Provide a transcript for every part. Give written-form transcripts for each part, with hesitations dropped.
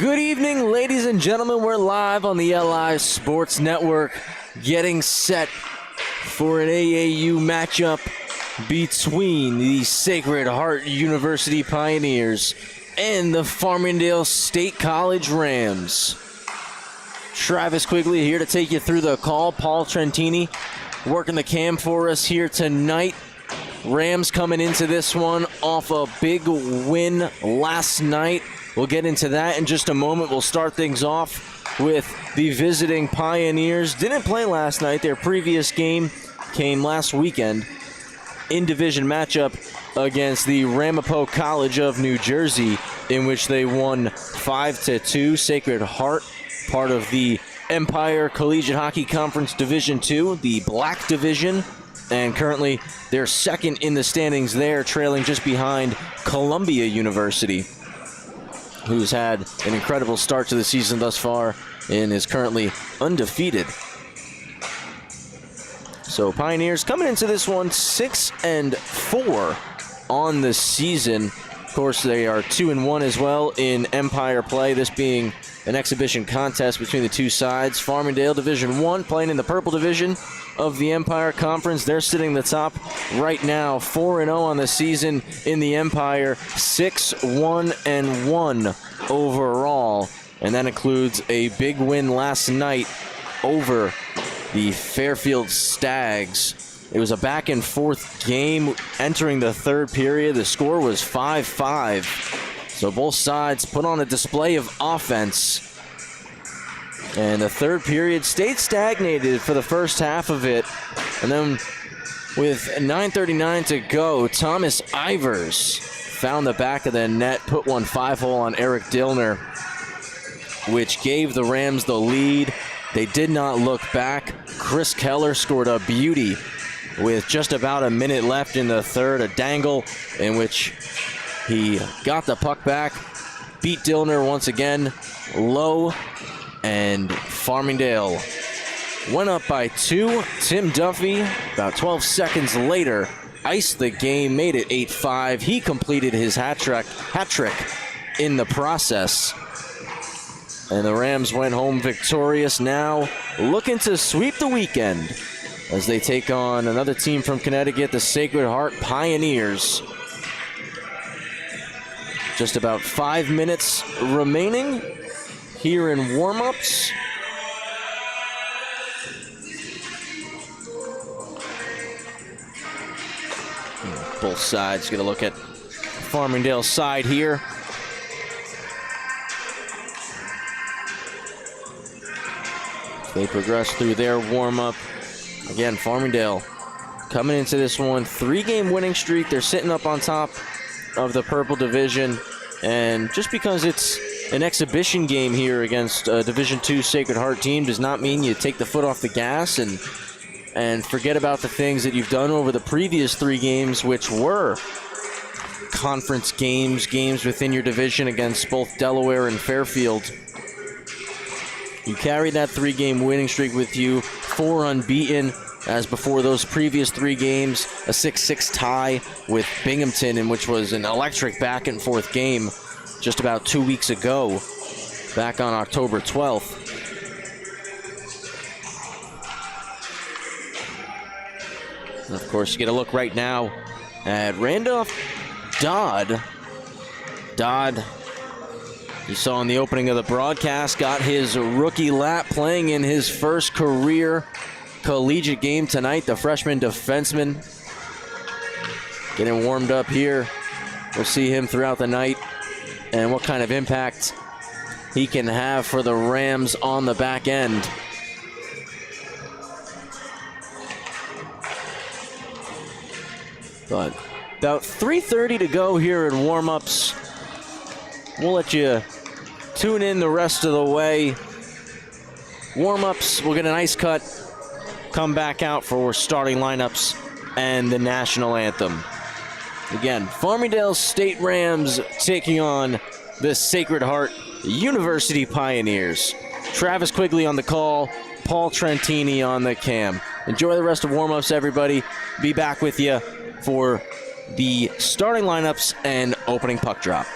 Good evening, ladies and gentlemen. We're live on the LI Sports Network, getting set for an AAU matchup between the Sacred Heart University Pioneers and the Farmingdale State College Rams. Travis Quigley here to take you through the call. Paul Trentini working the cam for us here tonight. Rams coming into this one off a big win last night. We'll get into that in just a moment. We'll start things off with the visiting Pioneers. Didn't play last night. Their previous game came last weekend in division matchup against the Ramapo College of New Jersey, in which they won 5-2. Sacred Heart, part of the Empire Collegiate Hockey Conference Division II, the Black Division, and currently they're second in the standings there, trailing just behind Columbia University, who's had an incredible start to the season thus far and is currently undefeated. So Pioneers coming into this one 6-4 on the season. Of course, they are 2-1 as well in Empire play, this being an exhibition contest between the two sides. Farmingdale Division I playing in the Purple Division of the Empire Conference. They're sitting the top right now, 4-0 on the season in the Empire, 6-1-1 overall. And that includes a big win last night over the Fairfield Stags. It was a back-and-forth game entering the third period. The score was 5-5. So both sides put on a display of offense. And the third period stayed stagnated for the first half of it. And then with 9:39 to go, Thomas Ivers found the back of the net, put one 5-hole on Eric Dillner, which gave the Rams the lead. They did not look back. Chris Keller scored a beauty with just about a minute left in the third, a dangle in which he got the puck back, beat Dillner once again, low, and Farmingdale went up by 2. Tim Duffy, about 12 seconds later, iced the game, made it 8-5. He completed his hat trick in the process. And the Rams went home victorious, now looking to sweep the weekend as they take on another team from Connecticut, the Sacred Heart Pioneers. Just about 5 minutes remaining here in warmups. Both sides get a look at Farmingdale's side here. They progress through their warm-up. Again, Farmingdale coming into this one, 3-game winning streak. They're sitting up on top of the Purple Division. And just because it's an exhibition game here against a Division II Sacred Heart team does not mean you take the foot off the gas and forget about the things that you've done over the previous 3 games, which were conference games within your division against both Delaware and Fairfield. You carried that 3-game winning streak with you, 4 unbeaten, as before those previous 3 games, a 6-6 tie with Binghamton, in which was an electric back-and-forth game just about 2 weeks ago, back on October 12th. And of course, you get a look right now at Randolph Dodd. You saw in the opening of the broadcast, got his rookie lap playing in his first career collegiate game tonight. The freshman defenseman getting warmed up here. We'll see him throughout the night and what kind of impact he can have for the Rams on the back end. But about 3:30 to go here in warm-ups. We'll let you tune in the rest of the way. Warm-ups, we'll get an ice cut, come back out for starting lineups and the national anthem. Again, Farmingdale State Rams taking on the Sacred Heart University Pioneers. Travis Quigley on the call, Paul Trentini on the cam. Enjoy the rest of warm-ups, everybody. Be back with you for the starting lineups and opening puck drop.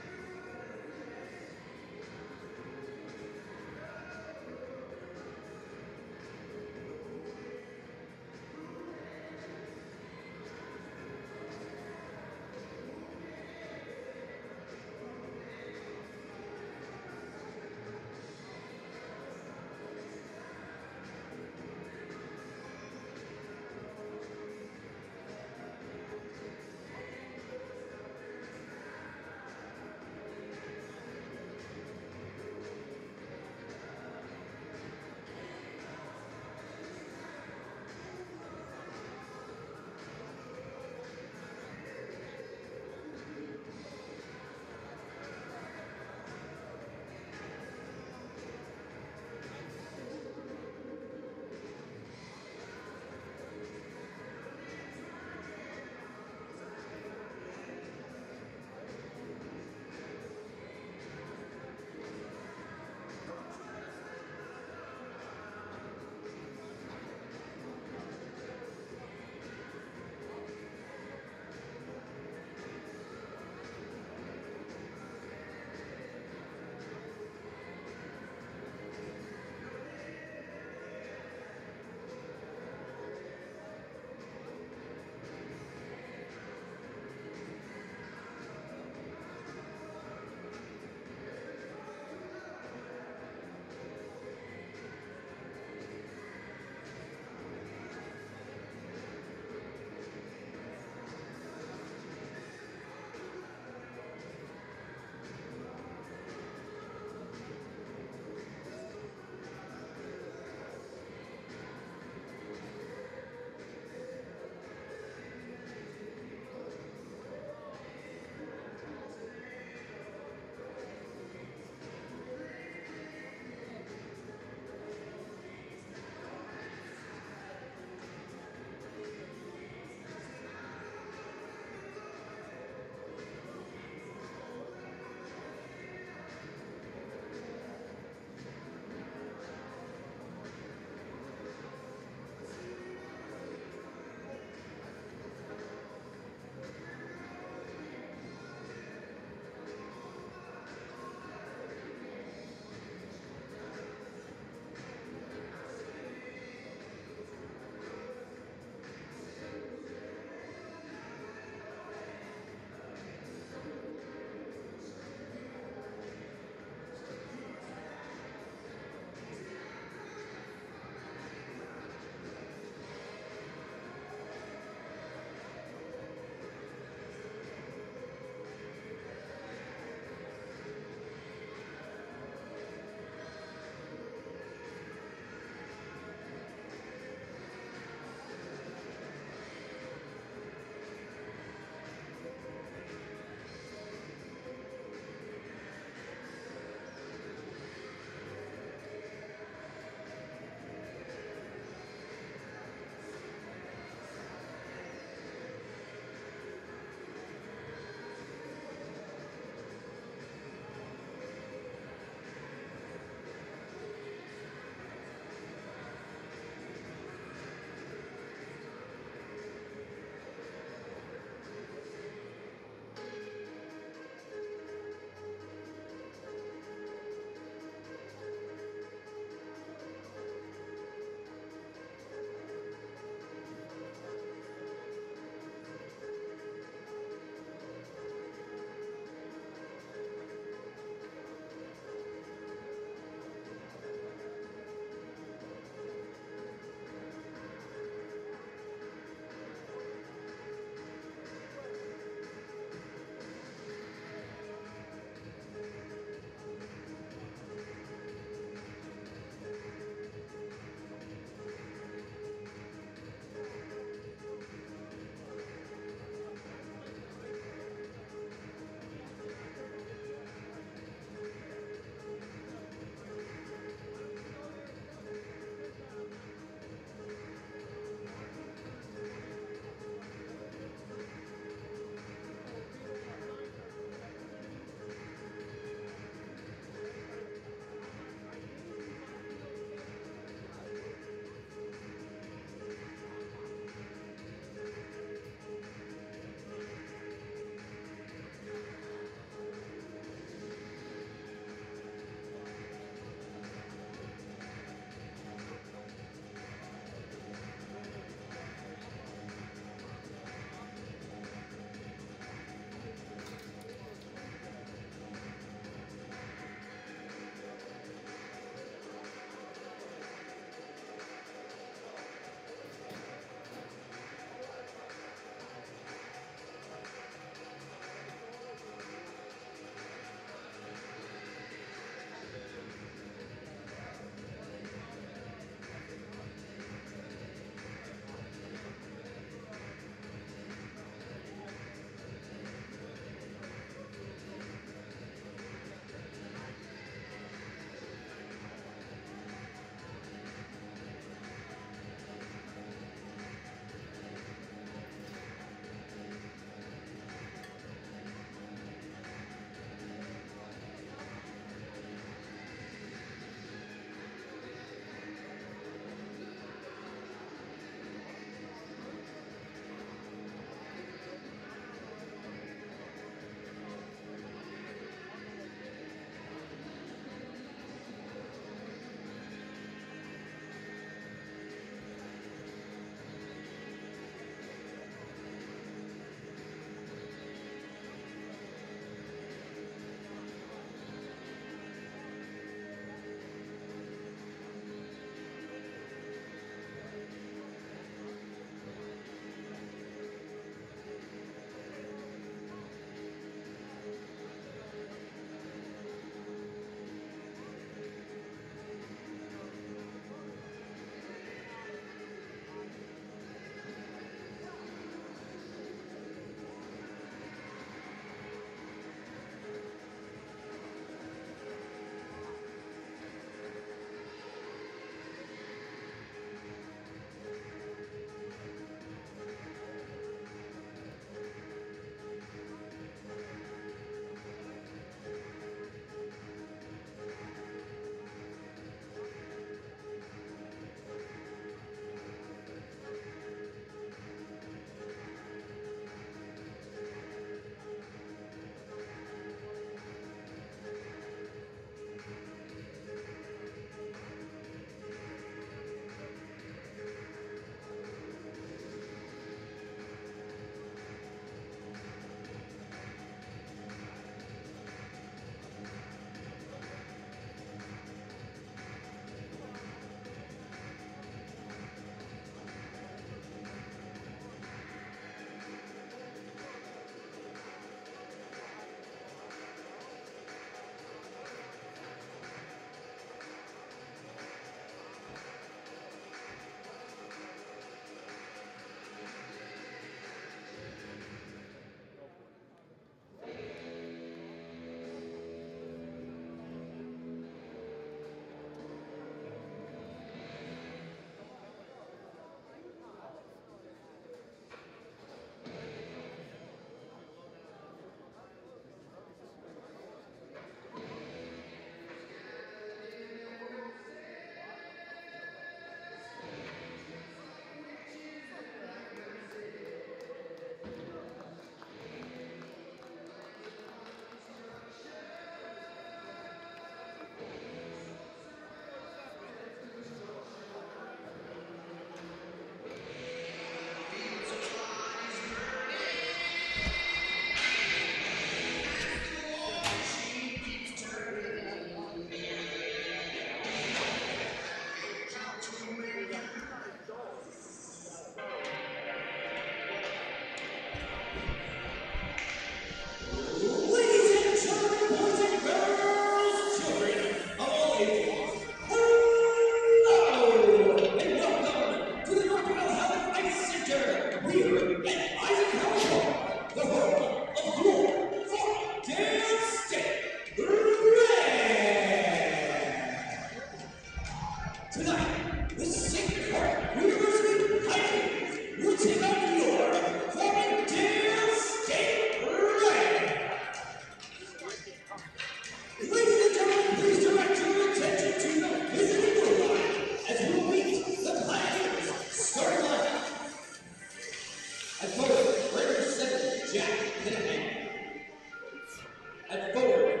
At forward,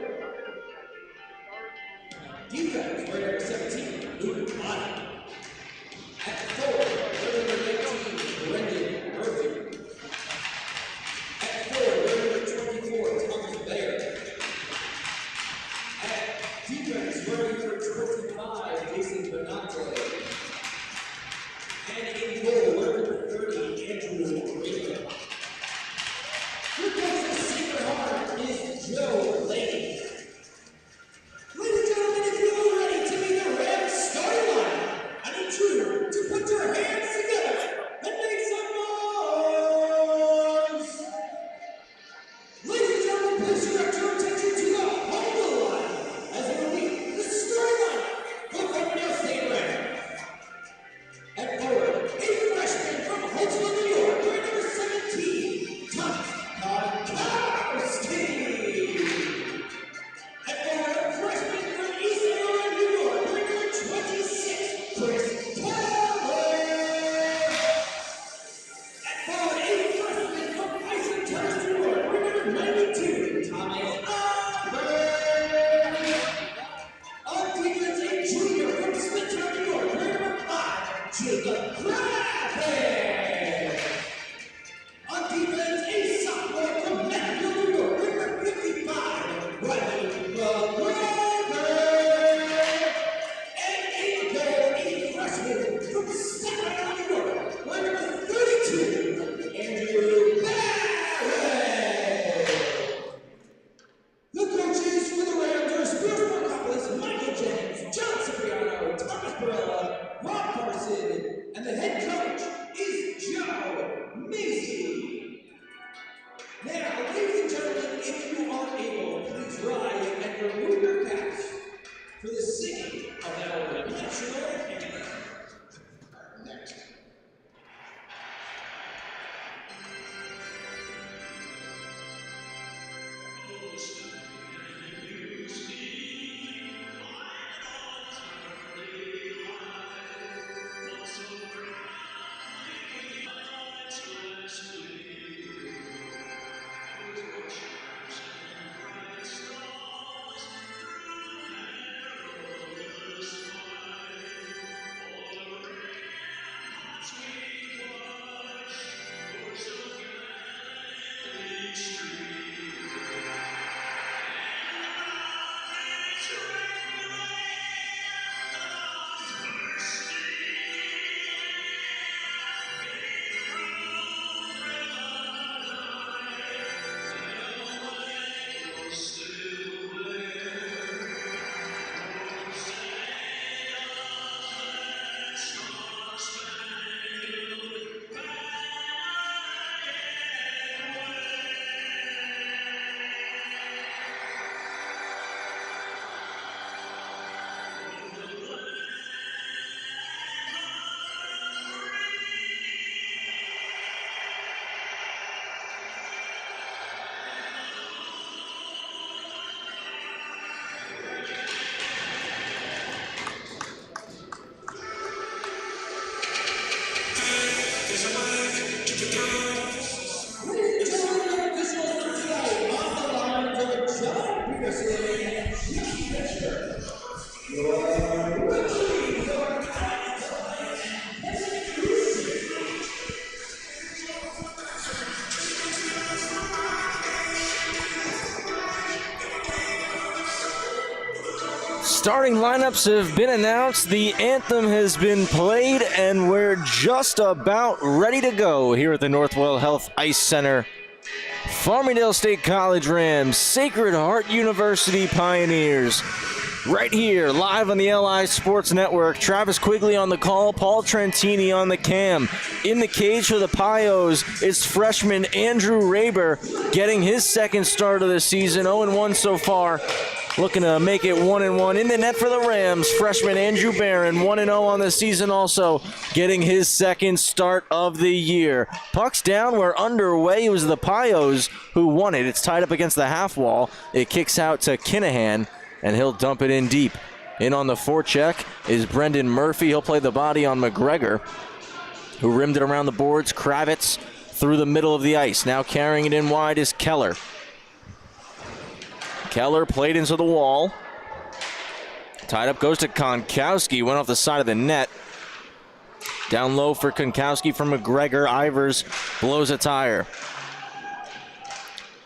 defense, right number 17, Luke Bottom. At forward, right number 19, Brendan Murphy. At forward, right number 24, Thomas Bayer. At defense, right number 25, Jason Benante. And in goal, right number 30, Andrew Rader. Here comes the Sacred Heart is Joe Lane. Ladies and gentlemen, if you're ready to meet the Rams starting line, I need you to put your hands together and make some noise. Ladies and gentlemen, please direct your attention to the home line as we meet the starting line for Farmingdale State Rams. At forward, a freshman from Holtzville, New York, wearing number 17, Thomas Podkowski. At forward, a freshman from East Area, New York, wearing number 26, Chris Taylor. At forward, a freshman from Iceland Terrace, New York, wearing number 92, Thomas Albert. On defense, a junior from Smithtown, New York, wearing number 5, Jacob Crabbe. On defense, a sophomore from Matthew, New York, wearing number 55, Riley McGregor. And in goal, a freshman from Staten Island, New York, wearing number 32, Andrew Barrett. The coaches for the Rams are Spirit Markopoulos, Michael James, John Cipriano, Thomas Barella, Rob Carson, and the head coach is Joe Macy. Now, ladies and gentlemen, if you are able, please rise and remove your caps for the singing of our national anthem. Next. Starting lineups have been announced, the anthem has been played, and we're just about ready to go here at the Northwell Health Ice Center. Farmingdale State College Rams, Sacred Heart University Pioneers. Right here, live on the LI Sports Network. Travis Quigley on the call, Paul Trentini on the cam. In the cage for the Pios is freshman Andrew Raber, getting his second start of the season, 0-1 so far. Looking to make it 1-1. In the net for the Rams, freshman Andrew Barron, 1-0 on the season also, getting his second start of the year. Puck's down, we're underway. It was the Pios who won it. It's tied up against the half wall. It kicks out to Kinahan, and he'll dump it in deep. In on the forecheck is Brendan Murphy. He'll play the body on McGregor, who rimmed it around the boards. Kravitz through the middle of the ice. Now carrying it in wide is Keller. Keller played into the wall. Tied up goes to Konkowski. Went off the side of the net. Down low for Konkowski from McGregor. Ivers blows a tire.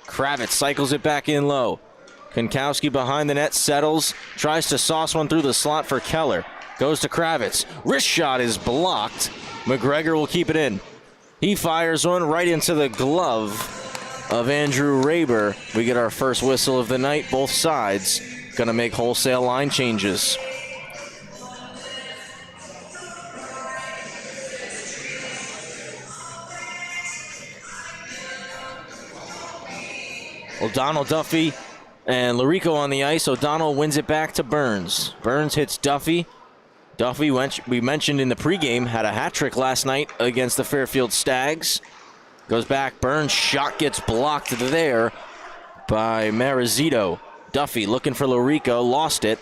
Kravitz cycles it back in low. Konkowski behind the net, settles, tries to sauce one through the slot for Keller. Goes to Kravitz. Wrist shot is blocked. McGregor will keep it in. He fires one right into the glove of Andrew Raber. We get our first whistle of the night. Both sides going to make wholesale line changes. O'Donnell, Duffy, and Larico on the ice. O'Donnell wins it back to Burns. Burns hits Duffy. Duffy, we mentioned in the pregame, had a hat trick last night against the Fairfield Stags. Goes back. Burns' shot gets blocked there by Marizito. Duffy looking for Larico, lost it.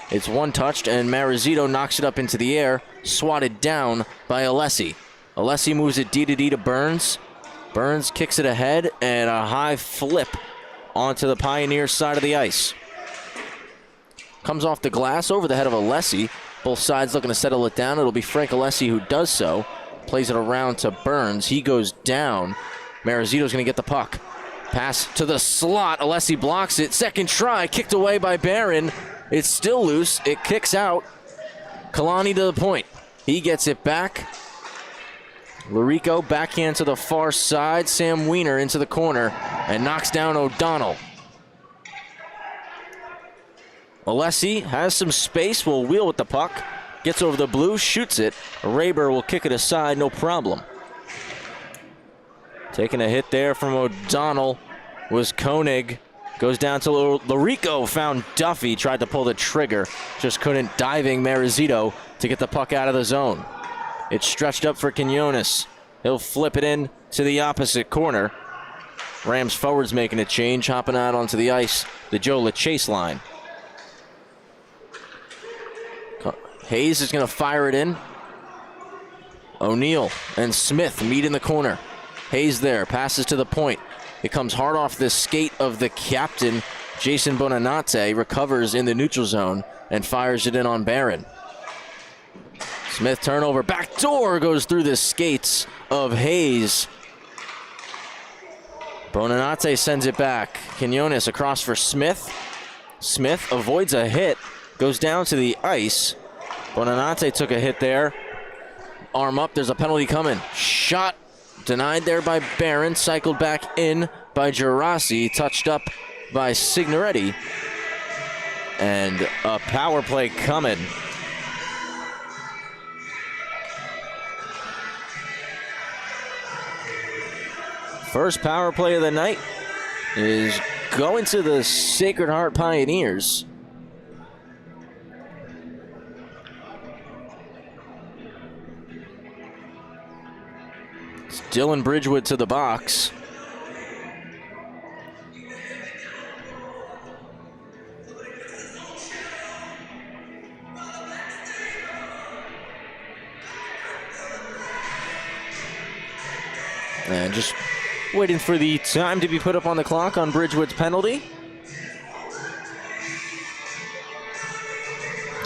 It's one-touched, and Marizito knocks it up into the air, swatted down by Alessi. Alessi moves it D-to-D to Burns. Burns kicks it ahead, and a high flip onto the Pioneer side of the ice. Comes off the glass over the head of Alessi. Both sides looking to settle it down. It'll be Frank Alessi who does so. Plays it around to Burns. He goes down. Marizito's going to get the puck. Pass to the slot. Alessi blocks it. Second try. Kicked away by Barron. It's still loose. It kicks out. Kalani to the point. He gets it back. Larico backhand to the far side. Sam Wiener into the corner and knocks down O'Donnell. Alessi has some space, will wheel with the puck. Gets over the blue, shoots it. Raber will kick it aside, no problem. Taking a hit there from O'Donnell was Koenig. Goes down to Larico, found Duffy, tried to pull the trigger. Just couldn't, diving Marizito to get the puck out of the zone. It's stretched up for Quinones. He'll flip it in to the opposite corner. Rams forwards making a change, hopping out onto the ice, the Joe LaChase line. Hayes is going to fire it in. O'Neill and Smith meet in the corner. Hayes there, passes to the point. It comes hard off the skate of the captain, Jason Bonanate, recovers in the neutral zone and fires it in on Barron. Smith turnover, backdoor goes through the skates of Hayes. Bonanate sends it back. Quinones across for Smith. Smith avoids a hit, goes down to the ice. Bonanate took a hit there. Arm up, there's a penalty coming. Shot denied there by Barron, cycled back in by Gerasi, touched up by Signoretti. And a power play coming. First power play of the night is going to the Sacred Heart Pioneers. It's Dylan Bridgewood to the box. And just waiting for the time to be put up on the clock on Bridgewood's penalty.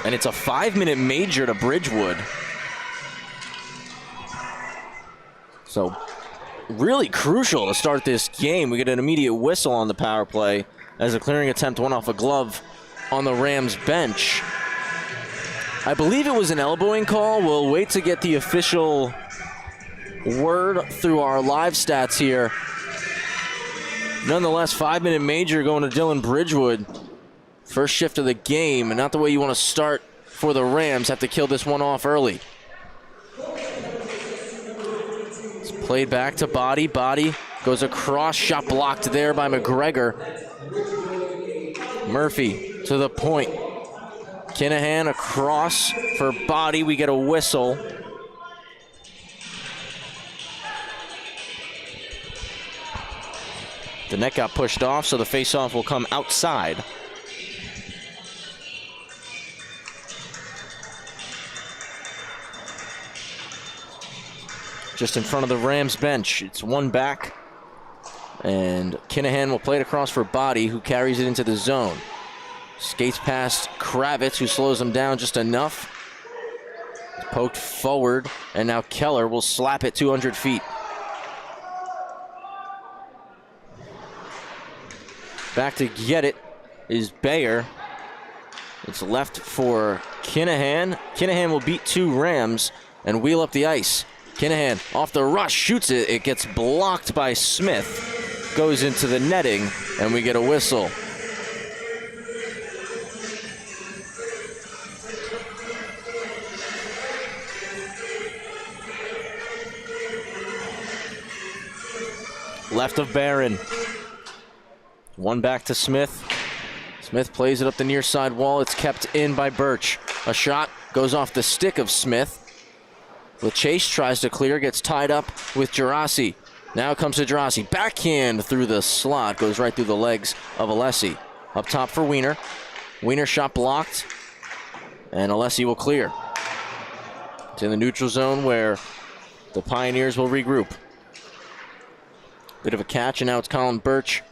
And it's a 5-minute major to Bridgewood. So really crucial to start this game. We get an immediate whistle on the power play as a clearing attempt went off a glove on the Rams bench. I believe it was an elbowing call. We'll wait to get the official word through our live stats here. Nonetheless, 5-minute major going to Dylan Bridgewood. First shift of the game, and not the way you want to start for the Rams. Have to kill this one off early. It's played back to Body. Body goes across, shot blocked there by McGregor. Murphy to the point. Kinahan across for Body. We get a whistle. The net got pushed off, so the faceoff will come outside. Just in front of the Rams bench. It's one back And Kinahan will play it across for Body, who carries it into the zone. Skates past Kravitz, who slows him down just enough. Poked forward, and now Keller will slap it 200 feet. Back to get it is Bayer. It's left for Kinahan. Kinahan will beat 2 Rams and wheel up the ice. Kinahan off the rush, shoots it. It gets blocked by Smith. Goes into the netting, and we get a whistle. Left of Barron. One back to Smith. Smith plays it up the near side wall. It's kept in by Birch. A shot goes off the stick of Smith. Chase tries to clear, gets tied up with Gerasi. Now it comes to Gerasi. Backhand through the slot. Goes right through the legs of Alessi. Up top for Wiener. Wiener shot blocked. And Alessi will clear. It's in the neutral zone where the Pioneers will regroup. Bit of a catch, and now it's Colin Birch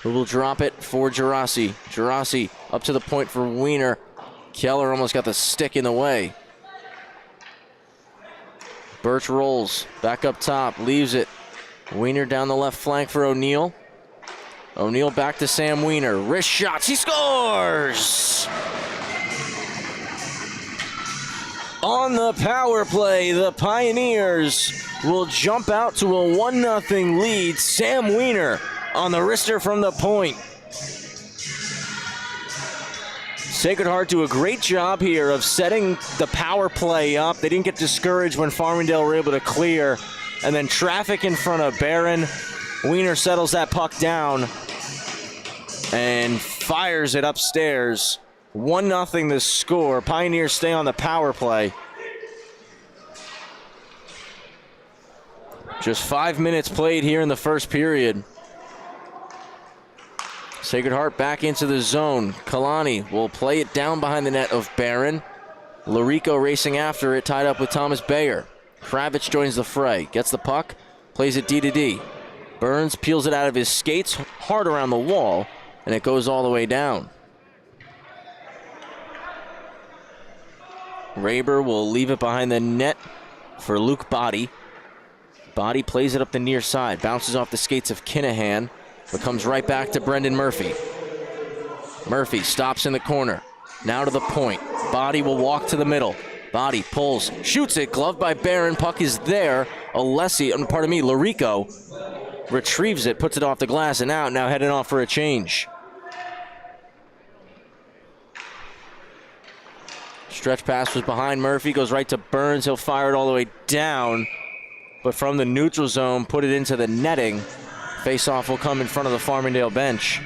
who will drop it for Gerasi. Gerasi up to the point for Wiener. Keller almost got the stick in the way. Birch rolls back up top, leaves it. Wiener down the left flank for O'Neill. O'Neill back to Sam Wiener. Wrist shots, he scores! On the power play, the Pioneers will jump out to a 1-0 lead. Sam Wiener on the wrister from the point. Sacred Heart do a great job here of setting the power play up. They didn't get discouraged when Farmingdale were able to clear. And then traffic in front of Barron. Wiener settles that puck down and fires it upstairs. 1-0 the score. Pioneers stay on the power play. Just 5 minutes played here in the first period. Sacred Heart back into the zone. Kalani will play it down behind the net of Barron. Larico racing after it, tied up with Thomas Bayer. Kravitz joins the fray, gets the puck, plays it D-to-D. Burns peels it out of his skates, hard around the wall, and it goes all the way down. Raber will leave it behind the net for Luke Body. Body plays it up the near side, bounces off the skates of Kinahan, but comes right back to Brendan Murphy. Murphy stops in the corner, now to the point. Body will walk to the middle. Body pulls, shoots it, gloved by Barron, puck is there. Larico retrieves it, puts it off the glass and out, now heading off for a change. Stretch pass was behind Murphy, goes right to Burns, he'll fire it all the way down, but from the neutral zone, put it into the netting. Face-off will come in front of the Farmingdale bench.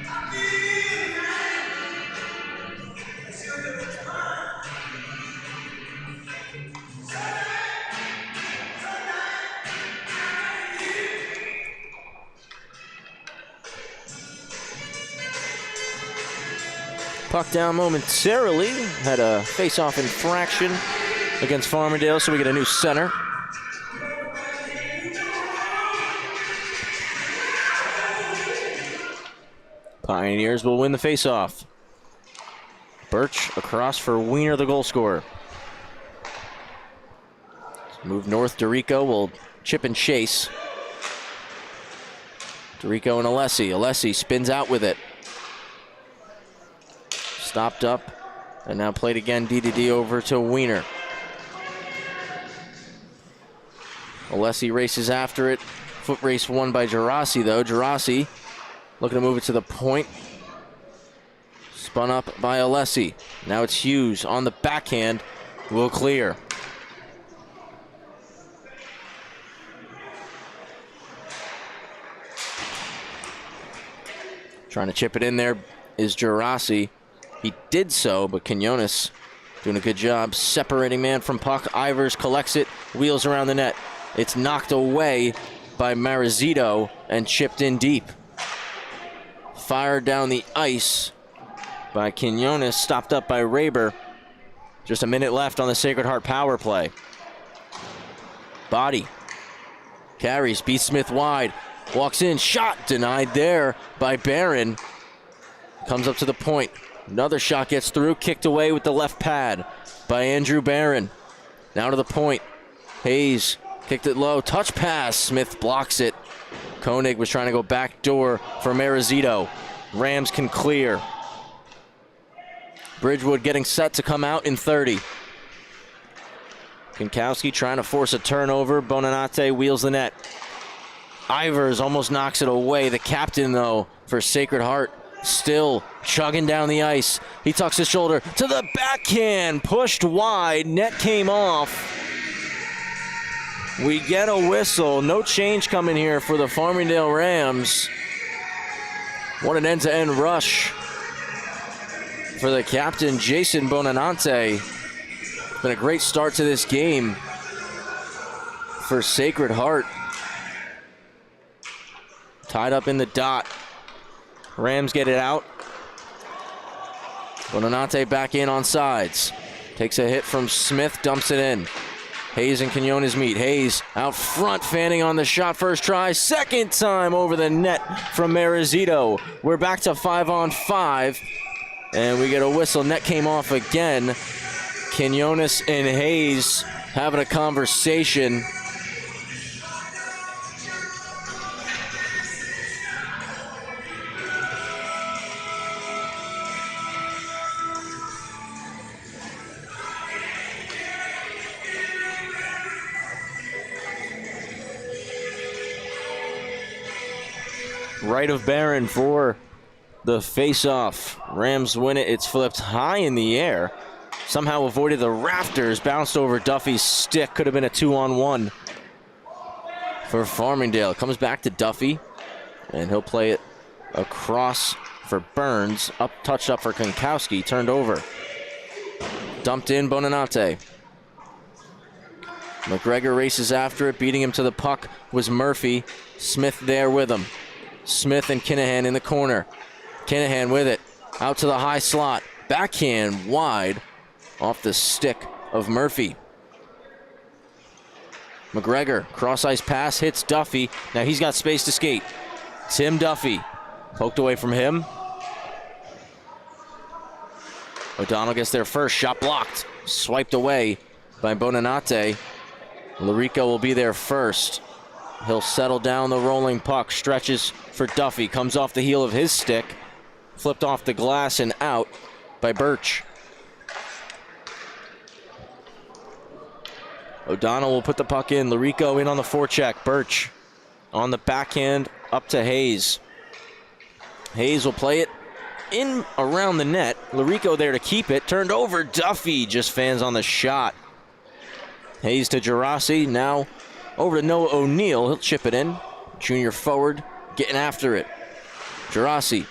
Puck down momentarily. Had a face-off infraction against Farmingdale, so we get a new center. Pioneers will win the face-off. Birch across for Wiener, the goal scorer. Move north, Dorico will chip and chase. Dorico and Alessi. Alessi spins out with it. Stopped up, and now played again, D-to-D over to Wiener. Alessi races after it. Foot race won by Gerasi, though. Gerasi looking to move it to the point. Spun up by Alessi. Now it's Hughes on the backhand. Will clear. Trying to chip it in there is Gerasi. He did so, but Quinones doing a good job separating man from puck. Ivers collects it, wheels around the net. It's knocked away by Marizito and chipped in deep. Fired down the ice by Quinones, stopped up by Raber. Just a minute left on the Sacred Heart power play. Body carries, beats Smith wide. Walks in, shot denied there by Barron. Comes up to the point. Another shot gets through, kicked away with the left pad by Andrew Barron. Now to the point. Hayes kicked it low, touch pass. Smith blocks it. Koenig was trying to go back door for Marizito. Rams can clear. Bridgewood getting set to come out in 30. Kinkowski trying to force a turnover. Bonanate wheels the net. Ivers almost knocks it away. The captain, though, for Sacred Heart, still chugging down the ice. He tucks his shoulder to the backhand. Pushed wide. Net came off. We get a whistle. No change coming here for the Farmingdale Rams. What an end-to-end rush for the captain, Jason Bonanate. It's been a great start to this game for Sacred Heart. Tied up in the dot. Rams get it out. Bonanate back in on sides. Takes a hit from Smith, dumps it in. Hayes and Quinones meet. Hayes out front, fanning on the shot. First try, second time over the net from Marizito. We're back to 5-on-5, and we get a whistle. Net came off again. Quinones and Hayes having a conversation. Right of Barron for the face-off. Rams win it. It's flipped high in the air. Somehow avoided the rafters. Bounced over Duffy's stick. Could have been a 2-on-1 for Farmingdale. Comes back to Duffy, and he'll play it across for Burns. Touched up for Kinkowski. Turned over. Dumped in Bonanate. McGregor races after it. Beating him to the puck was Murphy. Smith there with him. Smith and Kinahan in the corner. Kinahan with it. Out to the high slot. Backhand wide off the stick of Murphy. McGregor, cross-ice pass, hits Duffy. Now he's got space to skate. Tim Duffy, poked away from him. O'Donnell gets there first. Shot blocked. Swiped away by Bonanate. Larico will be there first. He'll settle down the rolling puck. Stretches for Duffy. Comes off the heel of his stick. Flipped off the glass and out by Birch. O'Donnell will put the puck in. Larico in on the forecheck. Birch on the backhand up to Hayes. Hayes will play it in around the net. Larico there to keep it. Turned over. Duffy just fans on the shot. Hayes to Gerasi. Now over to Noah O'Neill. He'll chip it in. Junior forward getting after it. Gerasi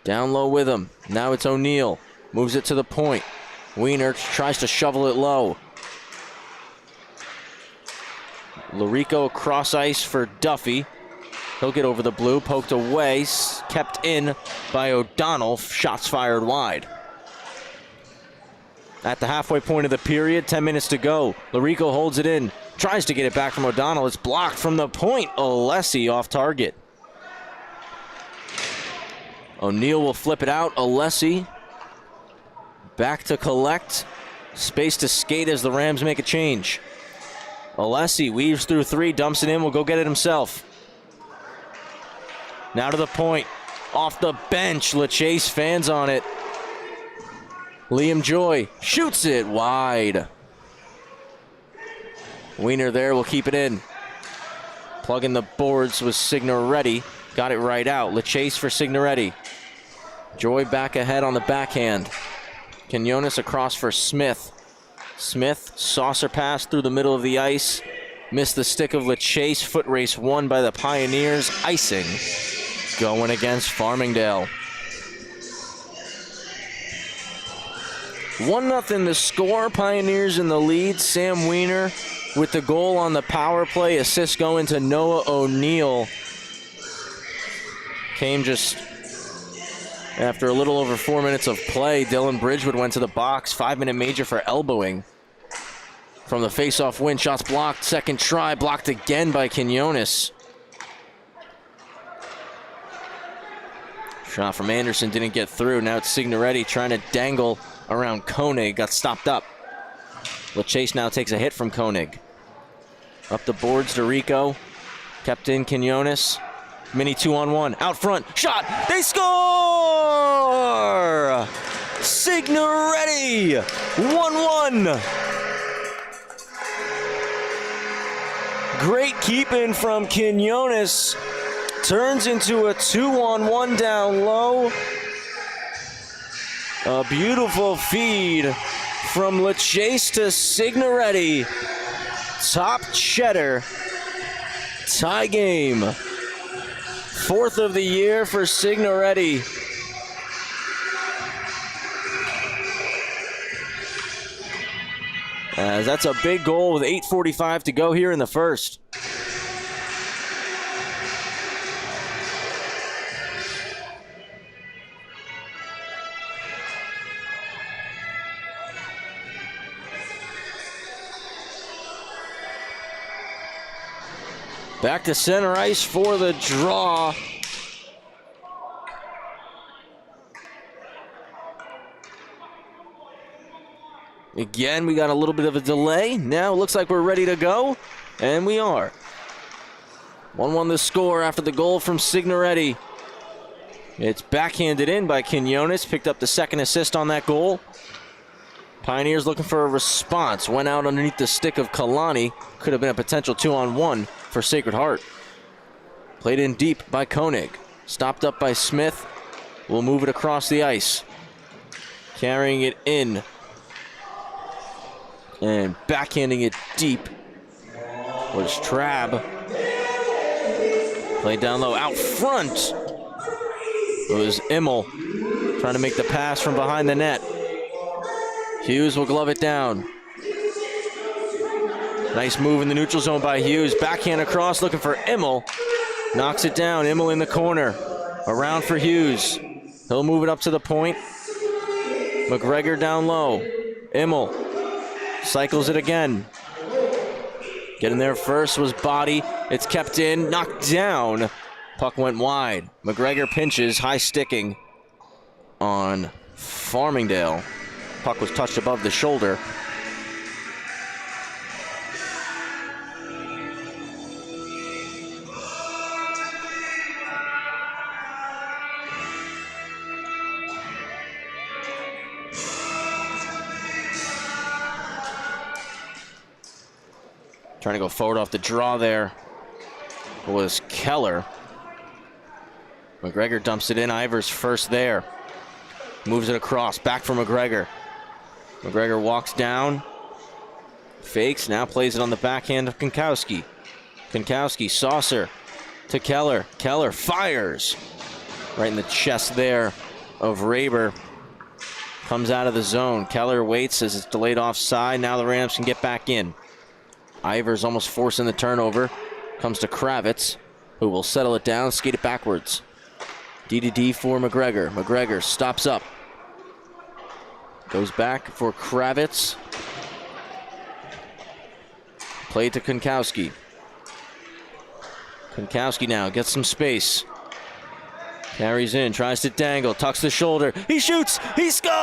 down low with him. Now it's O'Neill. Moves it to the point. Wiener tries to shovel it low. Larico across ice for Duffy. He'll get over the blue. Poked away. Kept in by O'Donnell. Shots fired wide. At the halfway point of the period, 10 minutes to go. Larico holds it in. Tries to get it back from O'Donnell. It's blocked from the point. Alessi off target. O'Neill will flip it out. Alessi back to collect. Space to skate as the Rams make a change. Alessi weaves through three, dumps it in, will go get it himself. Now to the point. Off the bench, LaChase fans on it. Liam Joy shoots it wide. Wiener there will keep it in. Plugging the boards was Signoretti. Got it right out. LaChase for Signoretti. Joy back ahead on the backhand. Quinones across for Smith. Smith, saucer pass through the middle of the ice. Missed the stick of LaChase. Foot race won by the Pioneers. Icing going against Farmingdale. 1-0 the score. Pioneers in the lead. Sam Wiener with the goal on the power play. Assist going to Noah O'Neill. Came just after a little over 4 minutes of play. Dylan Bridgewood went to the box. 5-minute major for elbowing. From the face-off win, shots blocked. Second try, blocked again by Quinones. Shot from Anderson didn't get through. Now it's Signoretti trying to dangle around Koenig. Got stopped up. LaChase now takes a hit from Koenig. Up the boards to Rico. Kept in Quinones. Mini 2-on-1. Out front. Shot. They score! Signoretti. 1-1. Great keeping from Quinones. Turns into a 2-on-1 down low. A beautiful feed from LaChase to Signoretti. Top cheddar. Tie game. Fourth of the year for Signoretti. As that's a big goal with 8:45 to go here in the first. Back to center ice for the draw. Again, we got a little bit of a delay. Now it looks like we're ready to go, and we are. 1-1 the score after the goal from Signoretti. It's backhanded in by Quinones, picked up the second assist on that goal. Pioneers looking for a response. Went out underneath the stick of Kalani. Could have been a potential 2-on-1 for Sacred Heart. Played in deep by Koenig. Stopped up by Smith. We'll move it across the ice. Carrying it in. And backhanding it deep was Trabb. Played down low. Out front. It was Immel trying to make the pass from behind the net. Hughes will glove it down. Nice move in the neutral zone by Hughes. Backhand across, looking for Immel. Knocks it down. Immel in the corner. Around for Hughes. He'll move it up to the point. McGregor down low. Immel cycles it again. Getting there first was Body. It's kept in, knocked down. Puck went wide. McGregor pinches, high sticking on Farmingdale. Puck was touched above the shoulder. Trying to go forward off the draw there was Keller. McGregor dumps it in. Ivers first there. Moves it across. Back for McGregor. McGregor walks down. Fakes. Now plays it on the backhand of Konkowski. Konkowski, saucer to Keller. Keller fires. Right in the chest there of Raber. Comes out of the zone. Keller waits as it's delayed offside. Now the Rams can get back in. Ivers almost forcing the turnover. Comes to Kravitz, who will settle it down, skate it backwards. D for McGregor. McGregor stops up. Goes back for Kravitz. Play to Konkowski. Konkowski now gets some space. Carries in, tries to dangle, tucks the shoulder. He shoots, he scores!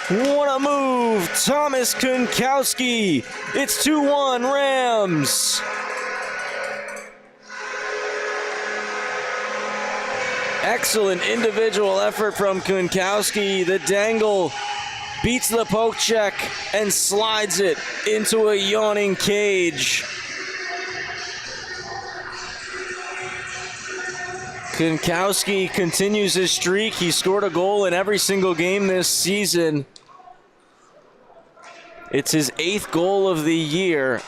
What a move, Thomas Konkowski. It's 2-1 Rams. Excellent individual effort from Konkowski. The dangle beats the poke check and slides it into a yawning cage. Konkowski continues his streak. He scored a goal in every single game this season. It's his 8th goal of the year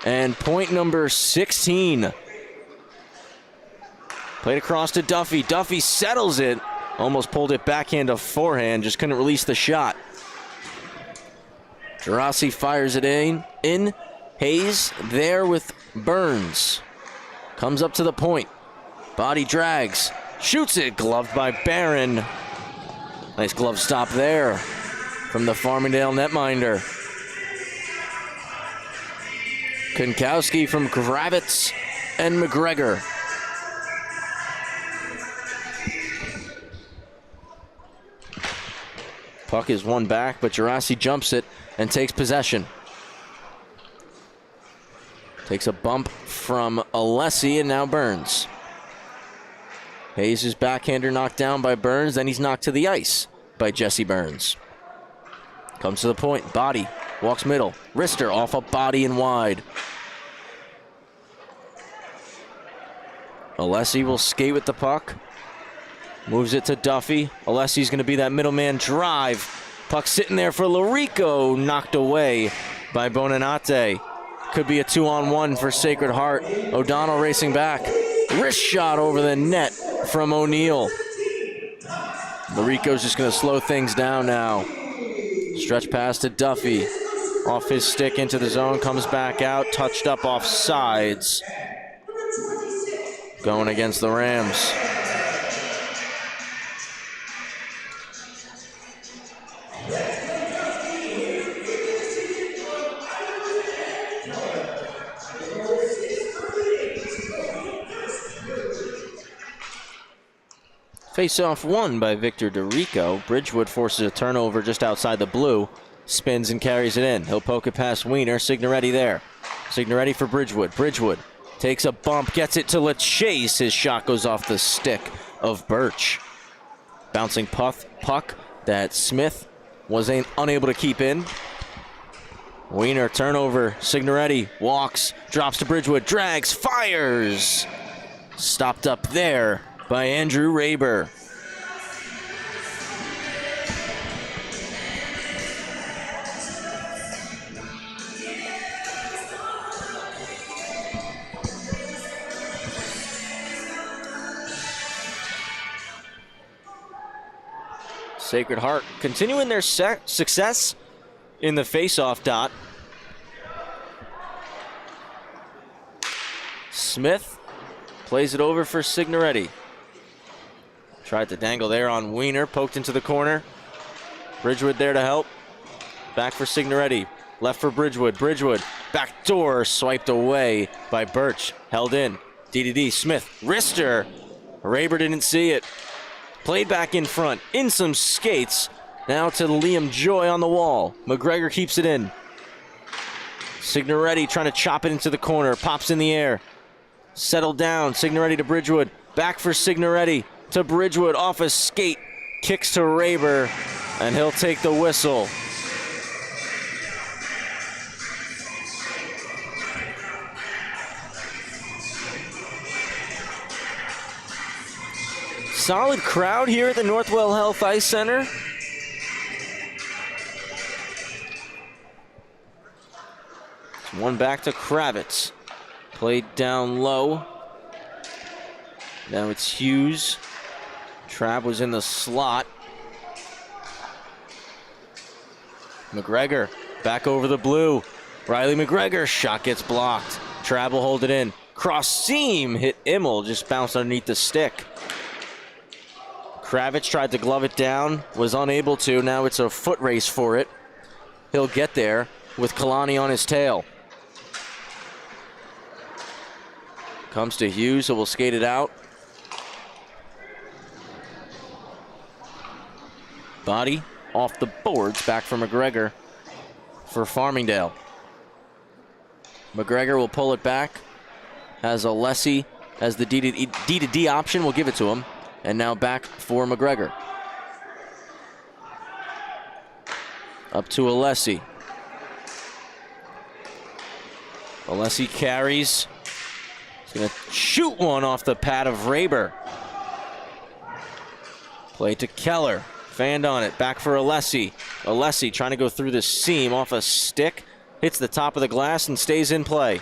and point number 16. Played across to Duffy. Duffy settles it. Almost pulled it backhand to forehand. Just couldn't release the shot. Gerasi fires it in. Hayes there with Burns. Comes up to the point. Body drags. Shoots it. Gloved by Barron. Nice glove stop there from the Farmingdale netminder. Konkowski from Kravitz and McGregor. Puck is won back, but Gerasi jumps it and takes possession. Takes a bump from Alessi, and now Burns. Hayes' backhander knocked down by Burns, then he's knocked to the ice by Jesse Burns. Comes to the point, body, walks middle. Rister off a body and wide. Alessi will skate with the puck. Moves it to Duffy. Alessi's going to be that middleman drive. Puck sitting there for Larico, knocked away by Boninate. Could be a 2-on-1 for Sacred Heart. O'Donnell racing back. Wrist shot over the net from O'Neill. Larico's just going to slow things down now. Stretch pass to Duffy. Off his stick into the zone, comes back out, touched up off sides. Going against the Rams. Face-off won by Victor DeRico. Bridgewood forces a turnover just outside the blue. Spins and carries it in. He'll poke it past Wiener. Signoretti there. Signoretti for Bridgewood. Bridgewood takes a bump, gets it to LaChase. His shot goes off the stick of Birch. Bouncing puck that Smith was unable to keep in. Wiener turnover. Signoretti walks, drops to Bridgewood, drags, fires. Stopped up there by Andrew Raber. Sacred Heart continuing their success in the face-off dot. Smith plays it over for Signoretti. Tried to dangle there on Wiener, poked into the corner. Bridgewood there to help. Back for Signoretti. Left for Bridgewood. Bridgewood, backdoor, swiped away by Birch. Held in. DDD, Smith, wrister. Raber didn't see it. Played back in front, in some skates. Now to Liam Joy on the wall. McGregor keeps it in. Signoretti trying to chop it into the corner. Pops in the air. Settled down. Signoretti to Bridgewood. Back for Signoretti to Bridgewood. Off a skate. Kicks to Raber. And he'll take the whistle. Solid crowd here at the Northwell Health Ice Center. One back to Kravitz. Played down low. Now it's Hughes. Trav was in the slot. McGregor back over the blue. Riley McGregor, shot gets blocked. Trav will hold it in. Cross seam, hit Immel, just bounced underneath the stick. Kravitz tried to glove it down, was unable to. Now it's a foot race for it. He'll get there with Kalani on his tail. Comes to Hughes, who will skate it out. Body off the boards, back for McGregor for Farmingdale. McGregor will pull it back. Has Alessi as the D to D option, will give it to him. And now back for McGregor. Up to Alessi. Alessi carries. He's going to shoot one off the pad of Raber. Play to Keller. Fanned on it. Back for Alessi. Alessi trying to go through the seam off a stick. Hits the top of the glass and stays in play.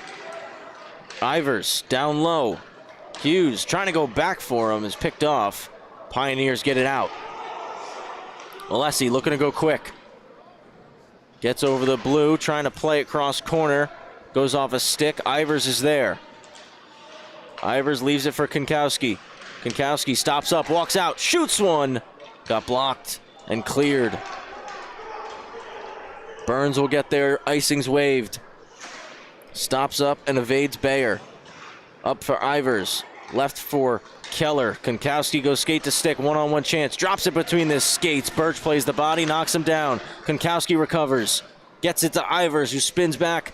Ivers down low. Hughes trying to go back for him, is picked off. Pioneers get it out. Alessi looking to go quick. Gets over the blue, trying to play it cross corner. Goes off a stick. Ivers is there. Ivers leaves it for Konkowski. Konkowski stops up, walks out, shoots one. Got blocked and cleared. Burns will get there. Icing's waved. Stops up and evades Bayer. Up for Ivers. left for Keller. Konkowski goes skate to stick, one-on-one chance, drops it between the skates. Birch plays the body, knocks him down. Konkowski recovers, gets it to Ivers, who spins back,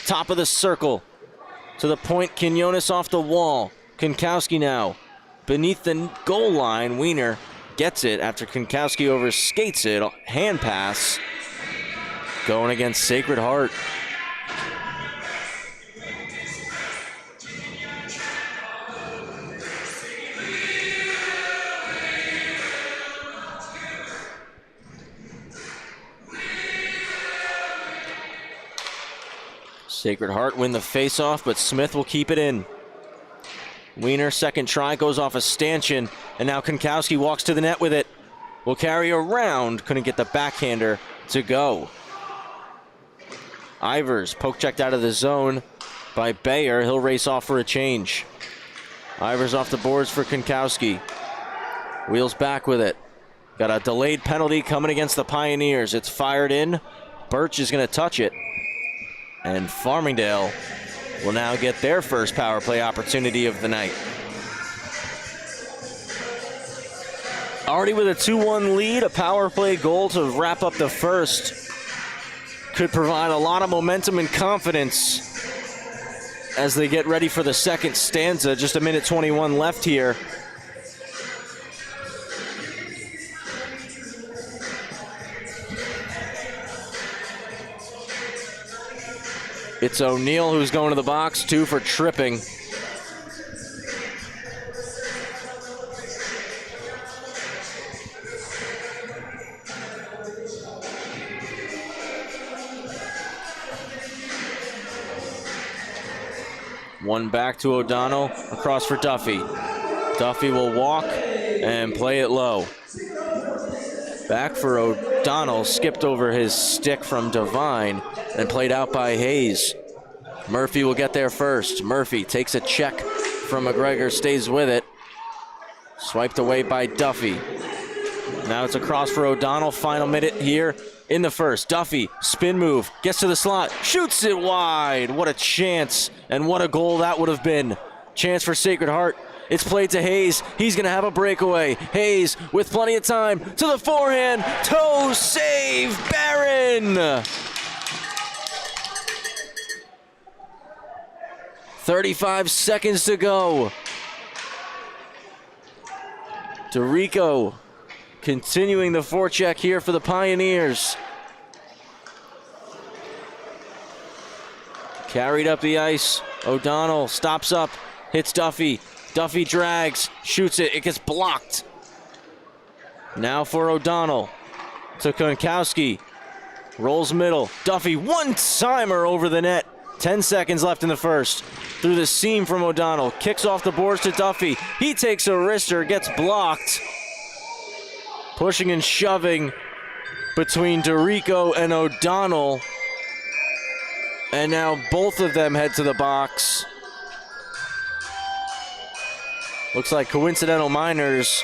top of the circle. To the point, Quinones off the wall. Konkowski now beneath the goal line. Wiener gets it after Konkowski overskates it. Hand pass going against Sacred Heart. Sacred Heart win the faceoff, but Smith will keep it in. Wiener, second try, goes off a stanchion, and now Konkowski walks to the net with it. Will carry around, couldn't get the backhander to go. Ivers, poke checked out of the zone by Bayer. He'll race off for a change. Ivers off the boards for Konkowski. Wheels back with it. Got a delayed penalty coming against the Pioneers. It's fired in. Birch is going to touch it. And Farmingdale will now get their first power play opportunity of the night. Already with a 2-1 lead, a power play goal to wrap up the first could provide a lot of momentum and confidence as they get ready for the second stanza. Just a minute 21 left here. It's O'Neill who's going to the box, 2 for tripping. One back to O'Donnell, across for Duffy. Duffy will walk and play it low. Back for O'Donnell, skipped over his stick from Devine and played out by Hayes. Murphy will get there first. Murphy takes a check from McGregor, stays with it. Swiped away by Duffy. Now it's across for O'Donnell, final minute here in the first. Duffy, spin move, gets to the slot, shoots it wide. What a chance, and what a goal that would have been. Chance for Sacred Heart. It's played to Hayes. He's going to have a breakaway. Hayes with plenty of time to the forehand. Toe save, Barron. 35 seconds to go. DeRico continuing the forecheck here for the Pioneers. Carried up the ice. O'Donnell stops up, hits Duffy. Duffy drags, shoots it, it gets blocked. Now for O'Donnell to Konkowski. Rolls middle. Duffy, one-timer over the net. 10 seconds left in the first. Through the seam from O'Donnell. Kicks off the boards to Duffy. He takes a wrister, gets blocked. Pushing and shoving between DeRico and O'Donnell. And now both of them head to the box. Looks like coincidental minors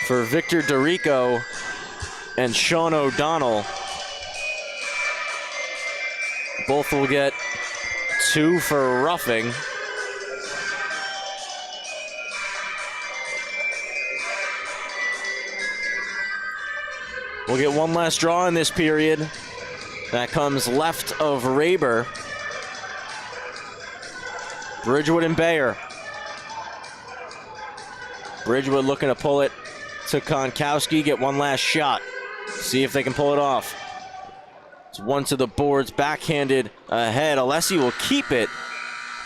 for Victor DeRico and Sean O'Donnell. Both will get 2 for roughing. We'll get one last draw in this period. That comes left of Raber. Bridgewood and Bayer. Bridgewood looking to pull it to Konkowski, get one last shot. See if they can pull it off. It's one to the boards, backhanded ahead. Alessi will keep it,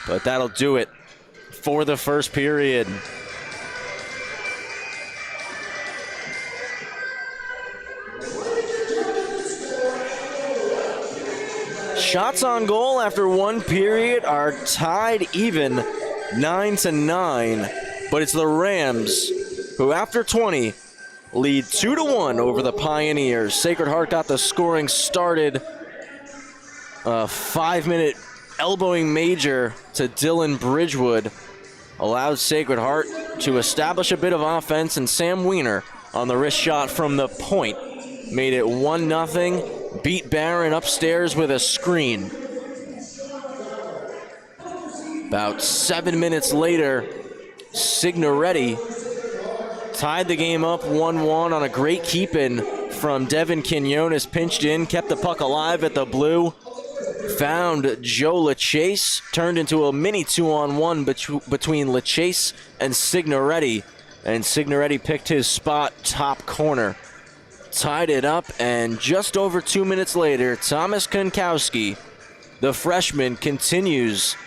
but that'll do it for the first period. Shots on goal after one period are tied even 9-9. But it's the Rams who, after 20, lead 2-1 over the Pioneers. Sacred Heart got the scoring started. A 5-minute elbowing major to Dylan Bridgewood allowed Sacred Heart to establish a bit of offense, and Sam Wiener on the wrist shot from the point made it 1-0. Beat Barron upstairs with a screen. About 7 minutes later, Signoretti tied the game up 1-1 on a great keep-in from Devin Quinones. Pinched in, kept the puck alive at the blue. Found Joe LaChase, turned into a mini 2-on-1 between LaChase and Signoretti. And Signoretti picked his spot top corner. Tied it up, and just over 2 minutes later, Thomas Konkowski, the freshman, continues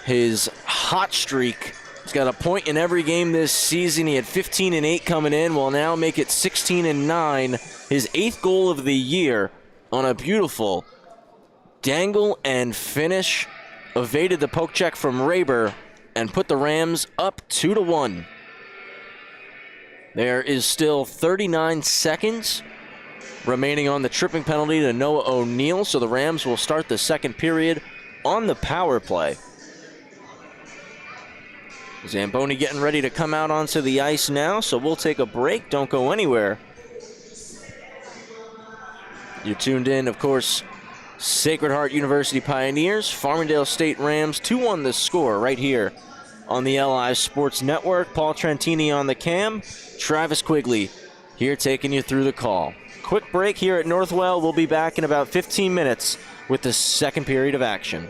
his hot streak. He's got a point in every game this season. He had 15-8 coming in, will now make it 16-9. His 8th goal of the year on a beautiful dangle and finish. Evaded the poke check from Raber and put the Rams up 2-1. There is still 39 seconds remaining on the tripping penalty to Noah O'Neill, so the Rams will start the second period on the power play. Zamboni getting ready to come out onto the ice now, so we'll take a break. Don't go anywhere. You're tuned in, of course, Sacred Heart University Pioneers, Farmingdale State Rams, 2-1 the score right here on the LI Sports Network. Paul Trentini on the cam, Travis Quigley here taking you through the call. Quick break here at Northwell. We'll be back in about 15 minutes with the second period of action.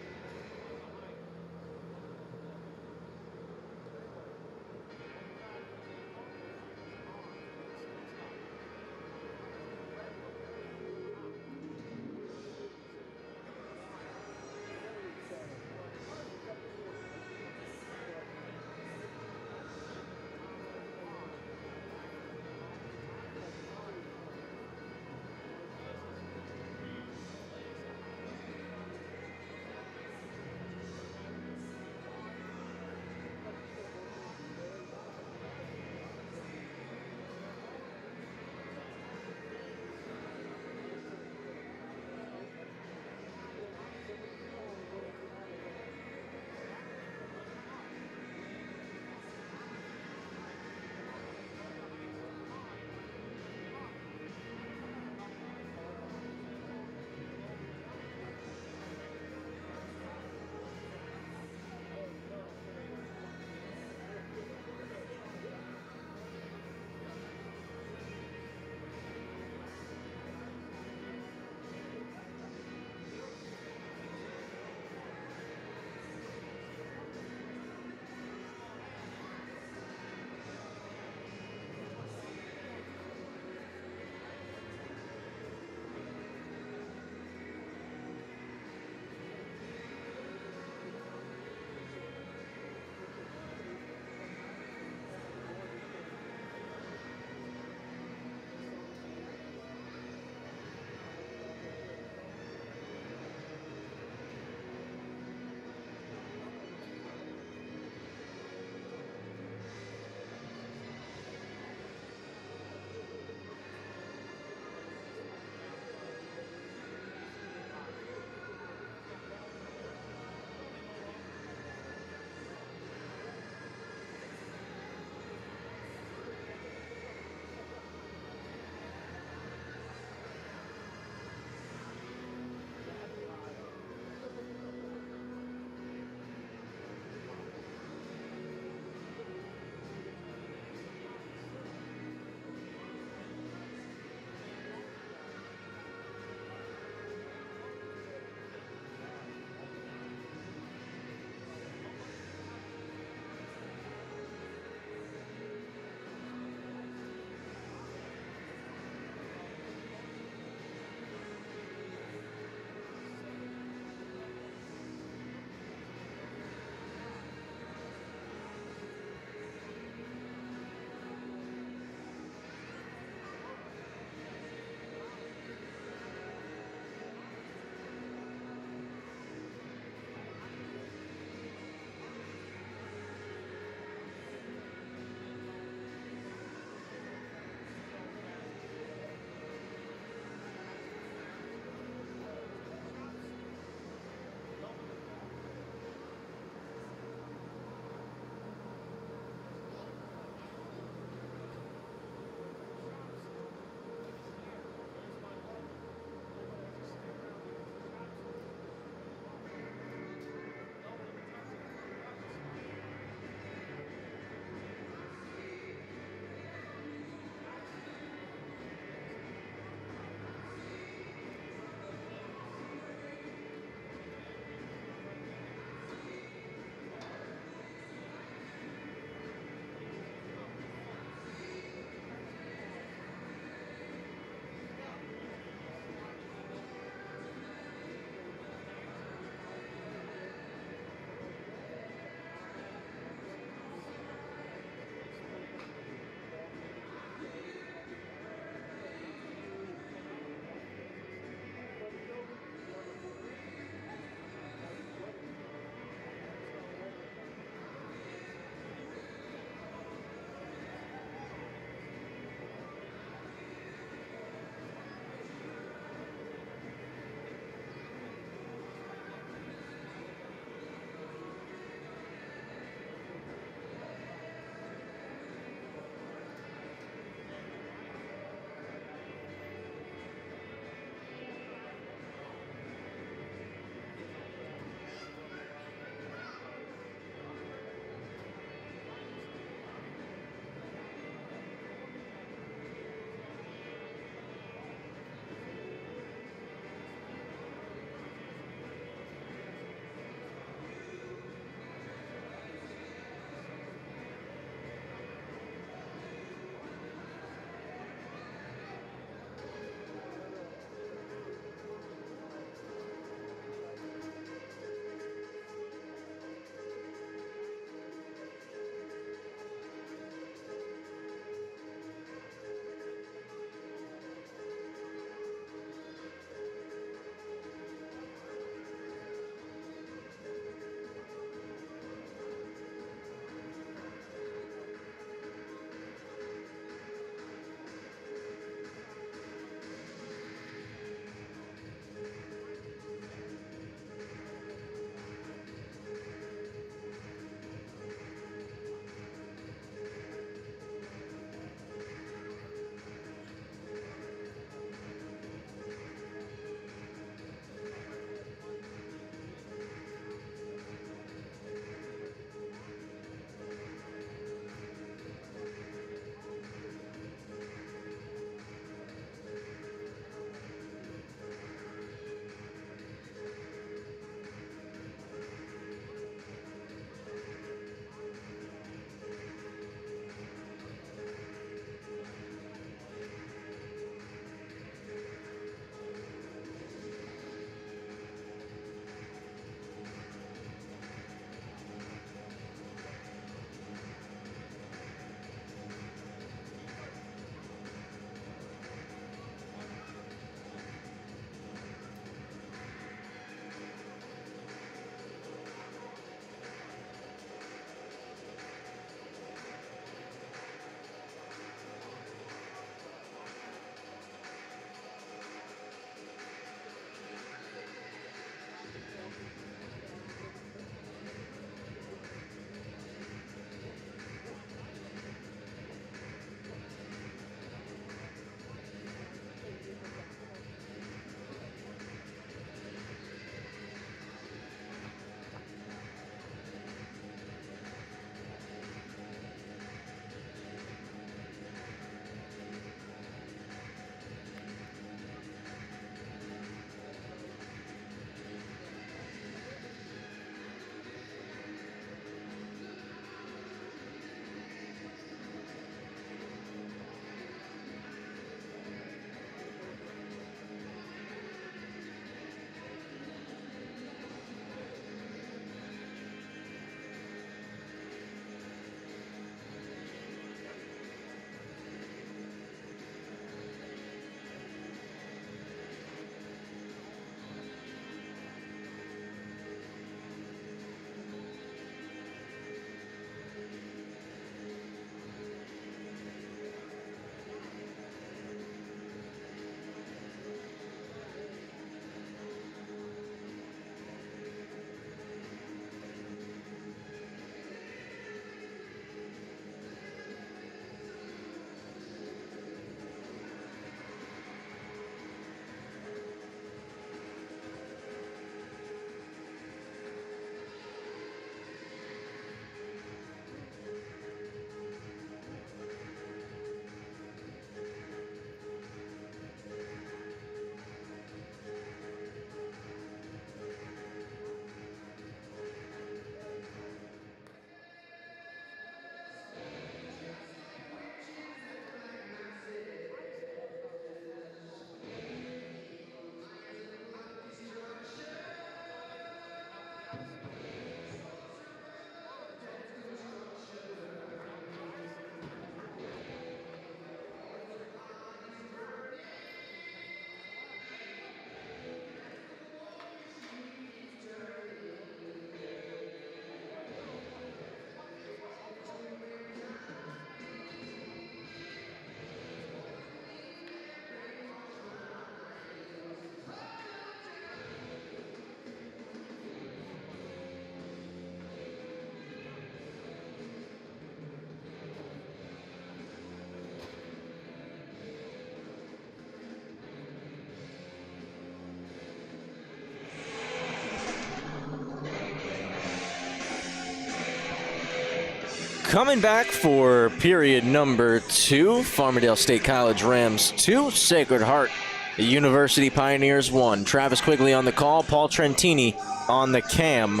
Coming back for period number 2, Farmingdale State College Rams 2, Sacred Heart University Pioneers 1. Travis Quigley on the call, Paul Trentini on the cam.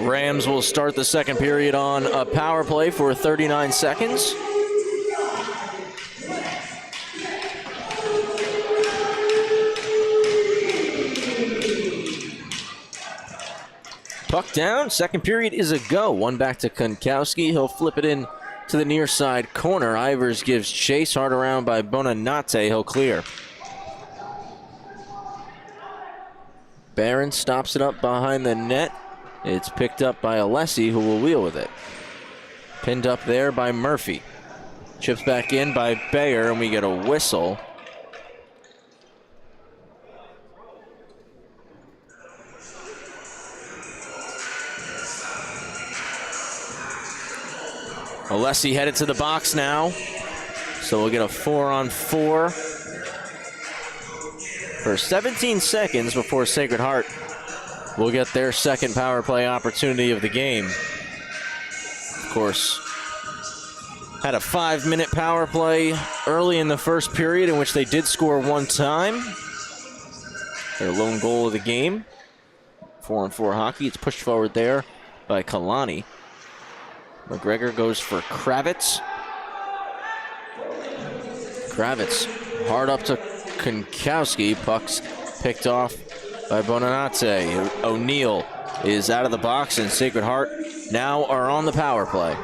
Rams will start the second period on a power play for 39 seconds. Puck down, second period is a go. One back to Kunkowski. He'll flip it in to the near side corner. Ivers gives chase, hard around by Bonanate. He'll clear. Barron stops it up behind the net. It's picked up by Alessi, who will wheel with it. Pinned up there by Murphy. Chips back in by Bayer, and we get a whistle. Alessi headed to the box now. So we'll get a 4-on-4 for 17 seconds before Sacred Heart will get their second power play opportunity of the game. Of course, had a 5-minute power play early in the first period in which they did score one time. Their lone goal of the game. 4-on-4 hockey. It's pushed forward there by Kalani. McGregor goes for Kravitz. Kravitz hard up to Kunkowski. Puck's picked off by Bonanate. O'Neal is out of the box, and Sacred Heart now are on the power play.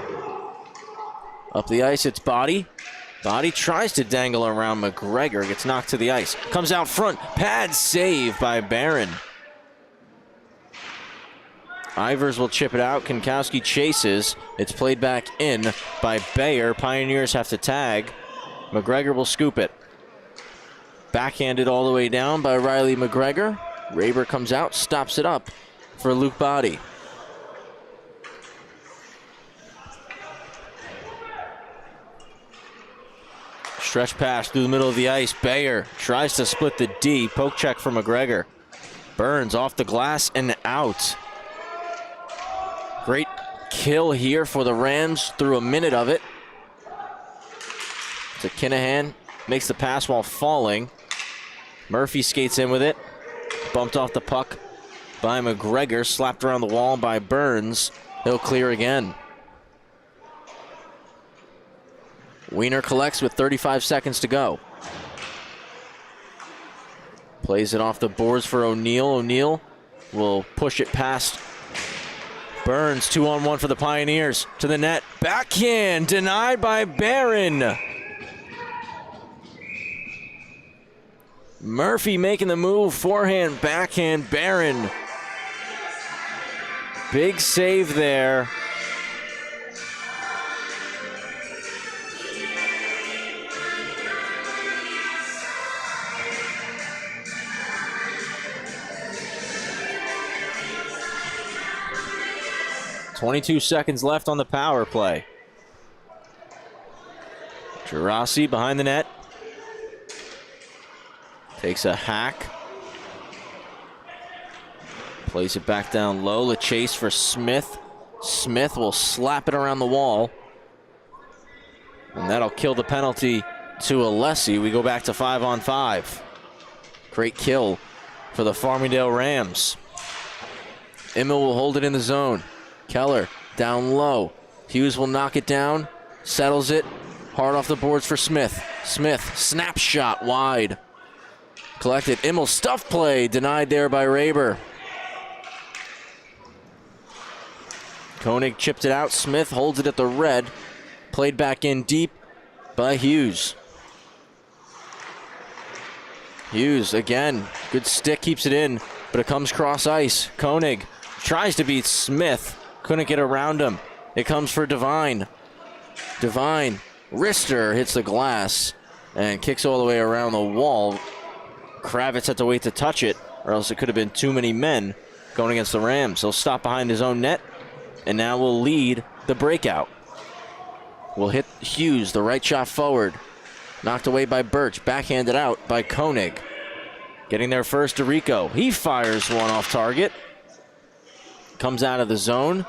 Up the ice, it's Body. Body tries to dangle around McGregor. Gets knocked to the ice. Comes out front. Pad save by Barron. Ivers will chip it out. Kunkowski chases. It's played back in by Bayer. Pioneers have to tag. McGregor will scoop it. Backhanded all the way down by Riley McGregor. Raber comes out, stops it up for Luke Body. Stretch pass through the middle of the ice. Bayer tries to split the D. Poke check for McGregor. Burns off the glass and out. Great kill here for the Rams through a minute of it. To Kinahan, makes the pass while falling. Murphy skates in with it. Bumped off the puck by McGregor, slapped around the wall by Burns. He'll clear again. Wiener collects with 35 seconds to go. Plays it off the boards for O'Neal. O'Neal will push it past Burns. 2-on-1 for the Pioneers. To the net. Backhand denied by Barron. Murphy making the move. Forehand, backhand, Barron. Big save there. .22 seconds left on the power play. Gerasi behind the net. Takes a hack. Plays it back down low. The chase for Smith. Smith will slap it around the wall. And that'll kill the penalty to Alessi. We go back to 5-on-5. Great kill for the Farmingdale Rams. Immel will hold it in the zone. Keller down low. Hughes will knock it down. Settles it. Hard off the boards for Smith. Smith, snapshot wide. Collected. Immel stuff play. Denied there by Raber. Koenig chipped it out. Smith holds it at the red. Played back in deep by Hughes. Hughes again. Good stick. Keeps it in. But it comes cross ice. Koenig tries to beat Smith. Couldn't get around him. It comes for Devine. Devine. Wrister hits the glass and kicks all the way around the wall. Kravitz had to wait to touch it, or else it could have been too many men going against the Rams. He'll stop behind his own net, and now will lead the breakout. Will hit Hughes, the right shot forward. Knocked away by Birch, backhanded out by Koenig. Getting there first to Rico. He fires one off target. comes out of the zone.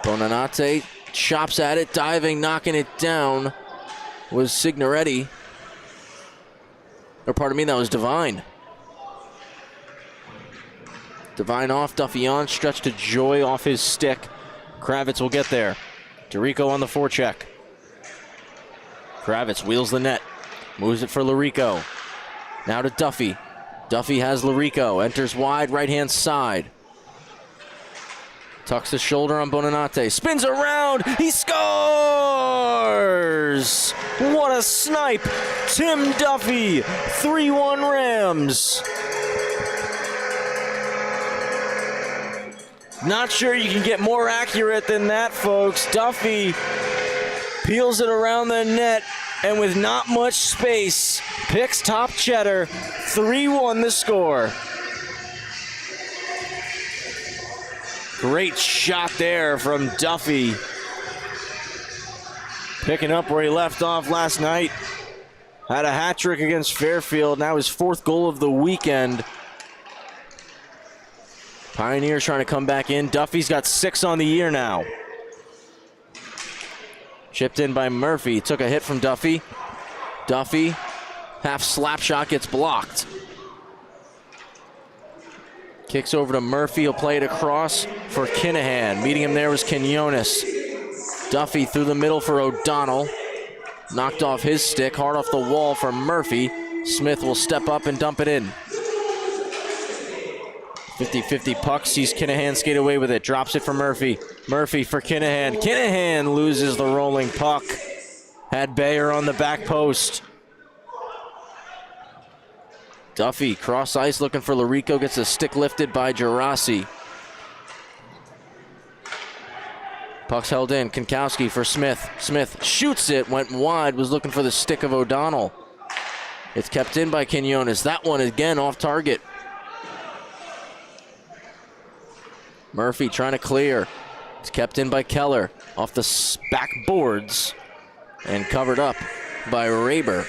Bonanate chops at it, diving, knocking it down was Signoretti. Or pardon me, that was Devine. Devine off, Duffy on, stretch to Joy off his stick. Kravitz will get there. DeRico on the forecheck. Kravitz wheels the net, moves it for Larico. Now to Duffy. Duffy has Larico, enters wide, right-hand side. Tucks the shoulder on Bonanate, spins around, he scores! What a snipe! Tim Duffy, 3-1 Rams. Not sure you can get more accurate than that, folks. Duffy peels it around the net, and with not much space, picks top cheddar, 3-1 the score. Great shot there from Duffy. Picking up where he left off last night. Had a hat trick against Fairfield, now his 4th goal of the weekend. Pioneers trying to come back in. Duffy's got 6 on the year now. Chipped in by Murphy. Took a hit from Duffy. Duffy, half slap shot, gets blocked. Kicks over to Murphy. He'll play it across for Kinahan. Meeting him there was Quinones. Duffy through the middle for O'Donnell. Knocked off his stick. Hard off the wall for Murphy. Smith will step up and dump it in. 50-50 puck. Sees Kinahan skate away with it. Drops it for Murphy. Murphy for Kinahan. Kinahan loses the rolling puck. Had Bayer on the back post. Duffy, cross ice, looking for Larico, gets a stick lifted by Gerasi. Puck's held in, Kankowski for Smith. Smith shoots it, went wide, was looking for the stick of O'Donnell. It's kept in by Quinones. That one again off target. Murphy trying to clear. It's kept in by Keller. Off the back boards and covered up by Raber.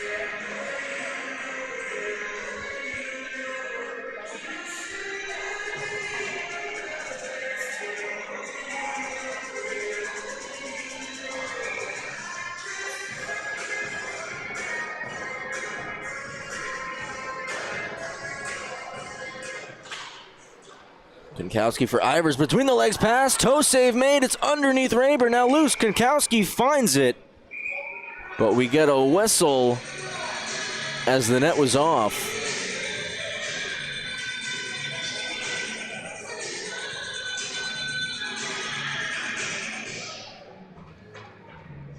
Kankowski for Ivers, between the legs pass, toe save made, it's underneath Raber, now loose, Kankowski finds it, but we get a whistle as the net was off.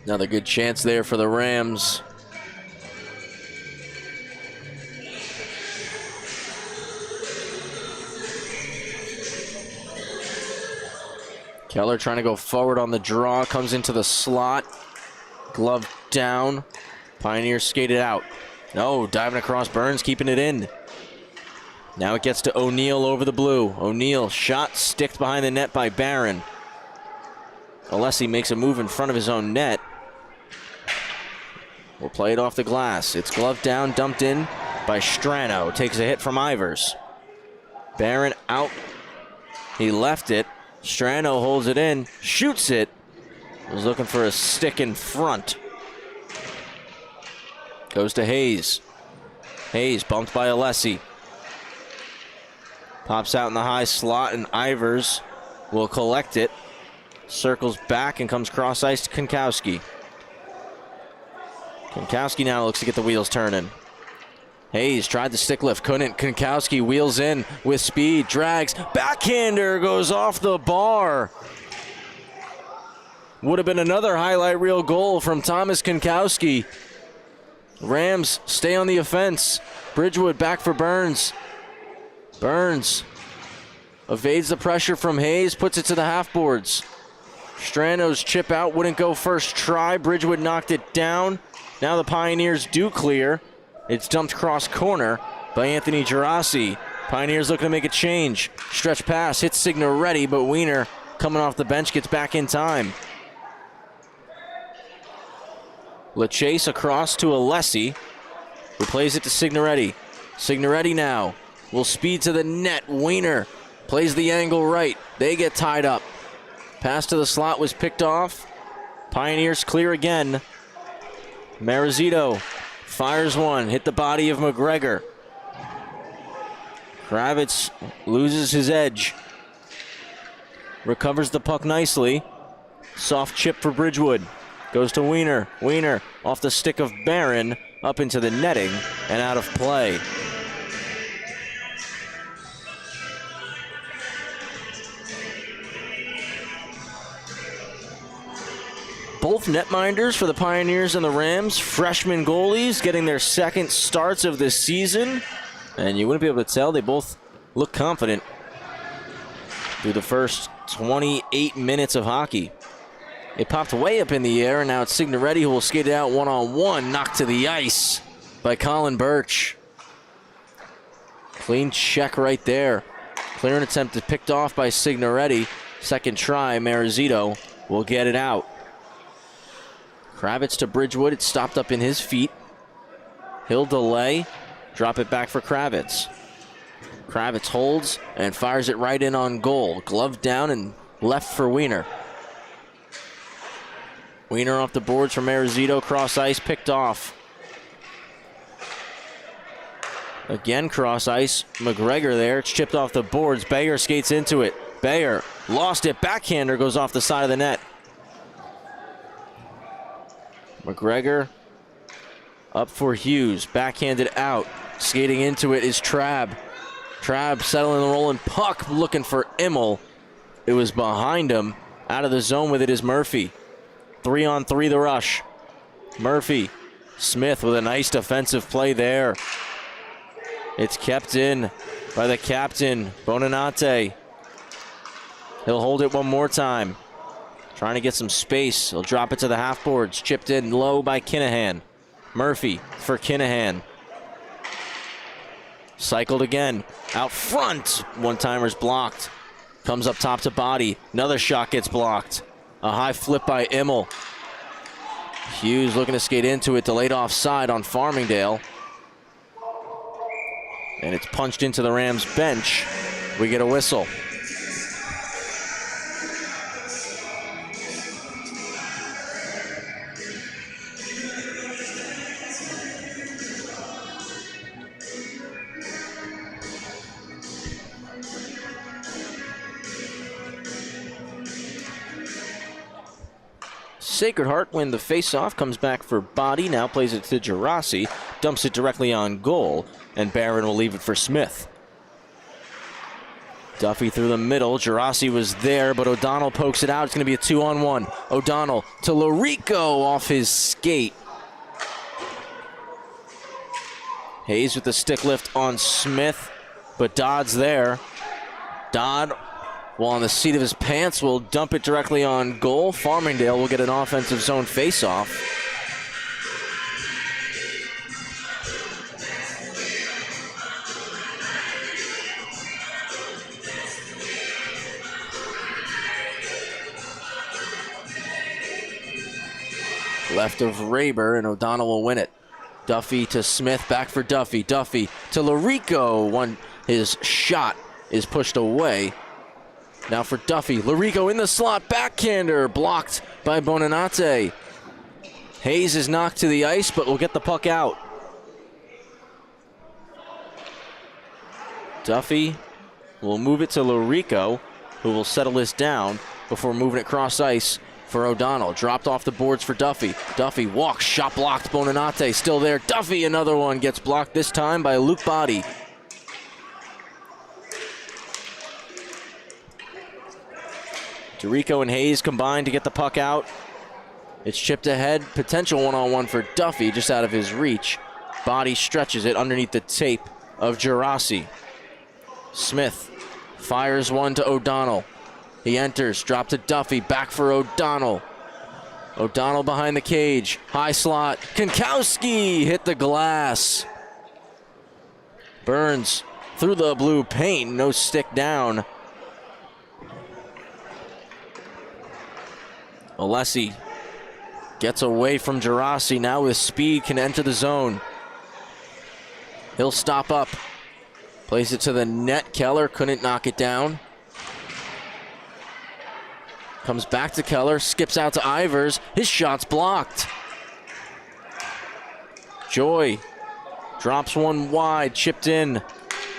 Another good chance there for the Rams. Keller trying to go forward on the draw, comes into the slot, glove down, Pioneers skated out. No, diving across Burns, keeping it in. Now it gets to O'Neal over the blue. O'Neal shot, sticked behind the net by Barron. Alessi makes a move in front of his own net. We'll play it off the glass. It's gloved down, dumped in by Strano. Takes a hit from Ivers. Barron out. He left it. Strano holds it in, shoots it. Was looking for a stick in front. Goes to Hayes. Hayes bumped by Alessi. Pops out in the high slot, and Ivers will collect it. Circles back and comes cross ice to Kankowski. Kankowski now looks to get the wheels turning. Hayes tried the stick lift, couldn't. Kankowski wheels in with speed, drags, backhander goes off the bar. Would have been another highlight reel goal from Thomas Kankowski. Rams stay on the offense. Bridgewood back for Burns. Burns evades the pressure from Hayes, puts it to the half boards. Strano's chip out, wouldn't go first try. Bridgewood knocked it down. Now the Pioneers do clear. It's dumped cross corner by Anthony Gerasi. Pioneers looking to make a change. Stretch pass, hits Signoretti, but Wiener coming off the bench gets back in time. LaChase across to Alessi, who plays it to Signoretti. Signoretti now will speed to the net. Wiener plays the angle right. They get tied up. Pass to the slot was picked off. Pioneers clear again. Marizito fires one, hit the body of McGregor. Kravitz loses his edge. Recovers the puck nicely. Soft chip for Bridgewood. Goes to Wiener. Wiener off the stick of Barron, up into the netting and out of play. Both netminders for the Pioneers and the Rams, freshman goalies getting their second starts of this season. And you wouldn't be able to tell, they both look confident through the first 28 minutes of hockey. It popped way up in the air, and now it's Signoretti who will skate it out one-on-one, knocked to the ice by Colin Birch. Clean check right there. Clearing attempt is picked off by Signoretti. Second try, Marizito will get it out. Kravitz to Bridgewood, it's stopped up in his feet. He'll delay, drop it back for Kravitz. Kravitz holds and fires it right in on goal. Glove down and left for Wiener. Wiener off the boards from Marizito, cross ice, picked off. Again, cross ice, McGregor there, it's chipped off the boards. Bayer skates into it. Bayer lost it, backhander goes off the side of the net. McGregor up for Hughes, backhanded out. Skating into it is Trabb. Trabb settling the rolling puck, looking for Immel. It was behind him. Out of the zone with it is Murphy. 3-on-3 the rush. Murphy, Smith with a nice defensive play there. It's kept in by the captain, Bonanate. He'll hold it one more time. Trying to get some space. He'll drop it to the half boards. Chipped in low by Kinahan. Murphy for Kinahan. Cycled again. Out front. One-timer's blocked. Comes up top to body. Another shot gets blocked. A high flip by Immel. Hughes looking to skate into it. Delayed offside on Farmingdale. And it's punched into the Rams bench. We get a whistle. Sacred Heart win the face-off, comes back for Body, now plays it to Gerasi, dumps it directly on goal, and Barron will leave it for Smith. Duffy through the middle, Gerasi was there, but O'Donnell pokes it out. It's going to be a 2-on-1. O'Donnell to Lorico off his skate. Hayes with the stick lift on Smith, but Dodd's there. Dodd, while on the seat of his pants, will dump it directly on goal. Farmingdale will get an offensive zone face-off. Left of Raber, and O'Donnell will win it. Duffy to Smith, back for Duffy. Duffy to Lorico. His shot is pushed away. Now for Duffy. Lorico in the slot. Backhander blocked by Bonanate. Hayes is knocked to the ice, but will get the puck out. Duffy will move it to Lorico, who will settle this down before moving it cross ice for O'Donnell. Dropped off the boards for Duffy. Duffy walks, shot blocked. Bonanate still there. Duffy, another one, gets blocked this time by Luke Body. Dorico and Hayes combine to get the puck out. It's chipped ahead. Potential one-on-one for Duffy, just out of his reach. Body stretches it underneath the tape of Gerasi. Smith fires one to O'Donnell. He enters, drop to Duffy, back for O'Donnell. O'Donnell behind the cage, high slot. Kankowski hit the glass. Burns through the blue paint, no stick down. Alessi gets away from Gerasi, now with speed can enter the zone. He'll stop up. Plays it to the net. Keller couldn't knock it down. Comes back to Keller, skips out to Ivers. His shot's blocked. Joy drops one wide, chipped in,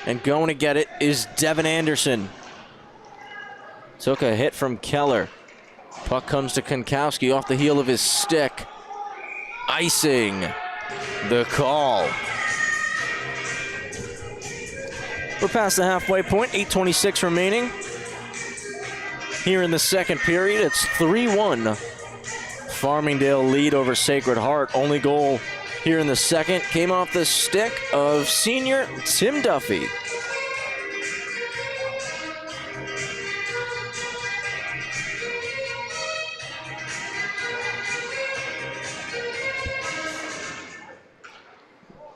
and going to get it is Devin Anderson. Took a hit from Keller. Puck comes to Konkowski off the heel of his stick. Icing the call. We're past the halfway point, 8:26 remaining. Here in the second period, it's 3-1. Farmingdale lead over Sacred Heart. Only goal here in the second came off the stick of senior Tim Duffy.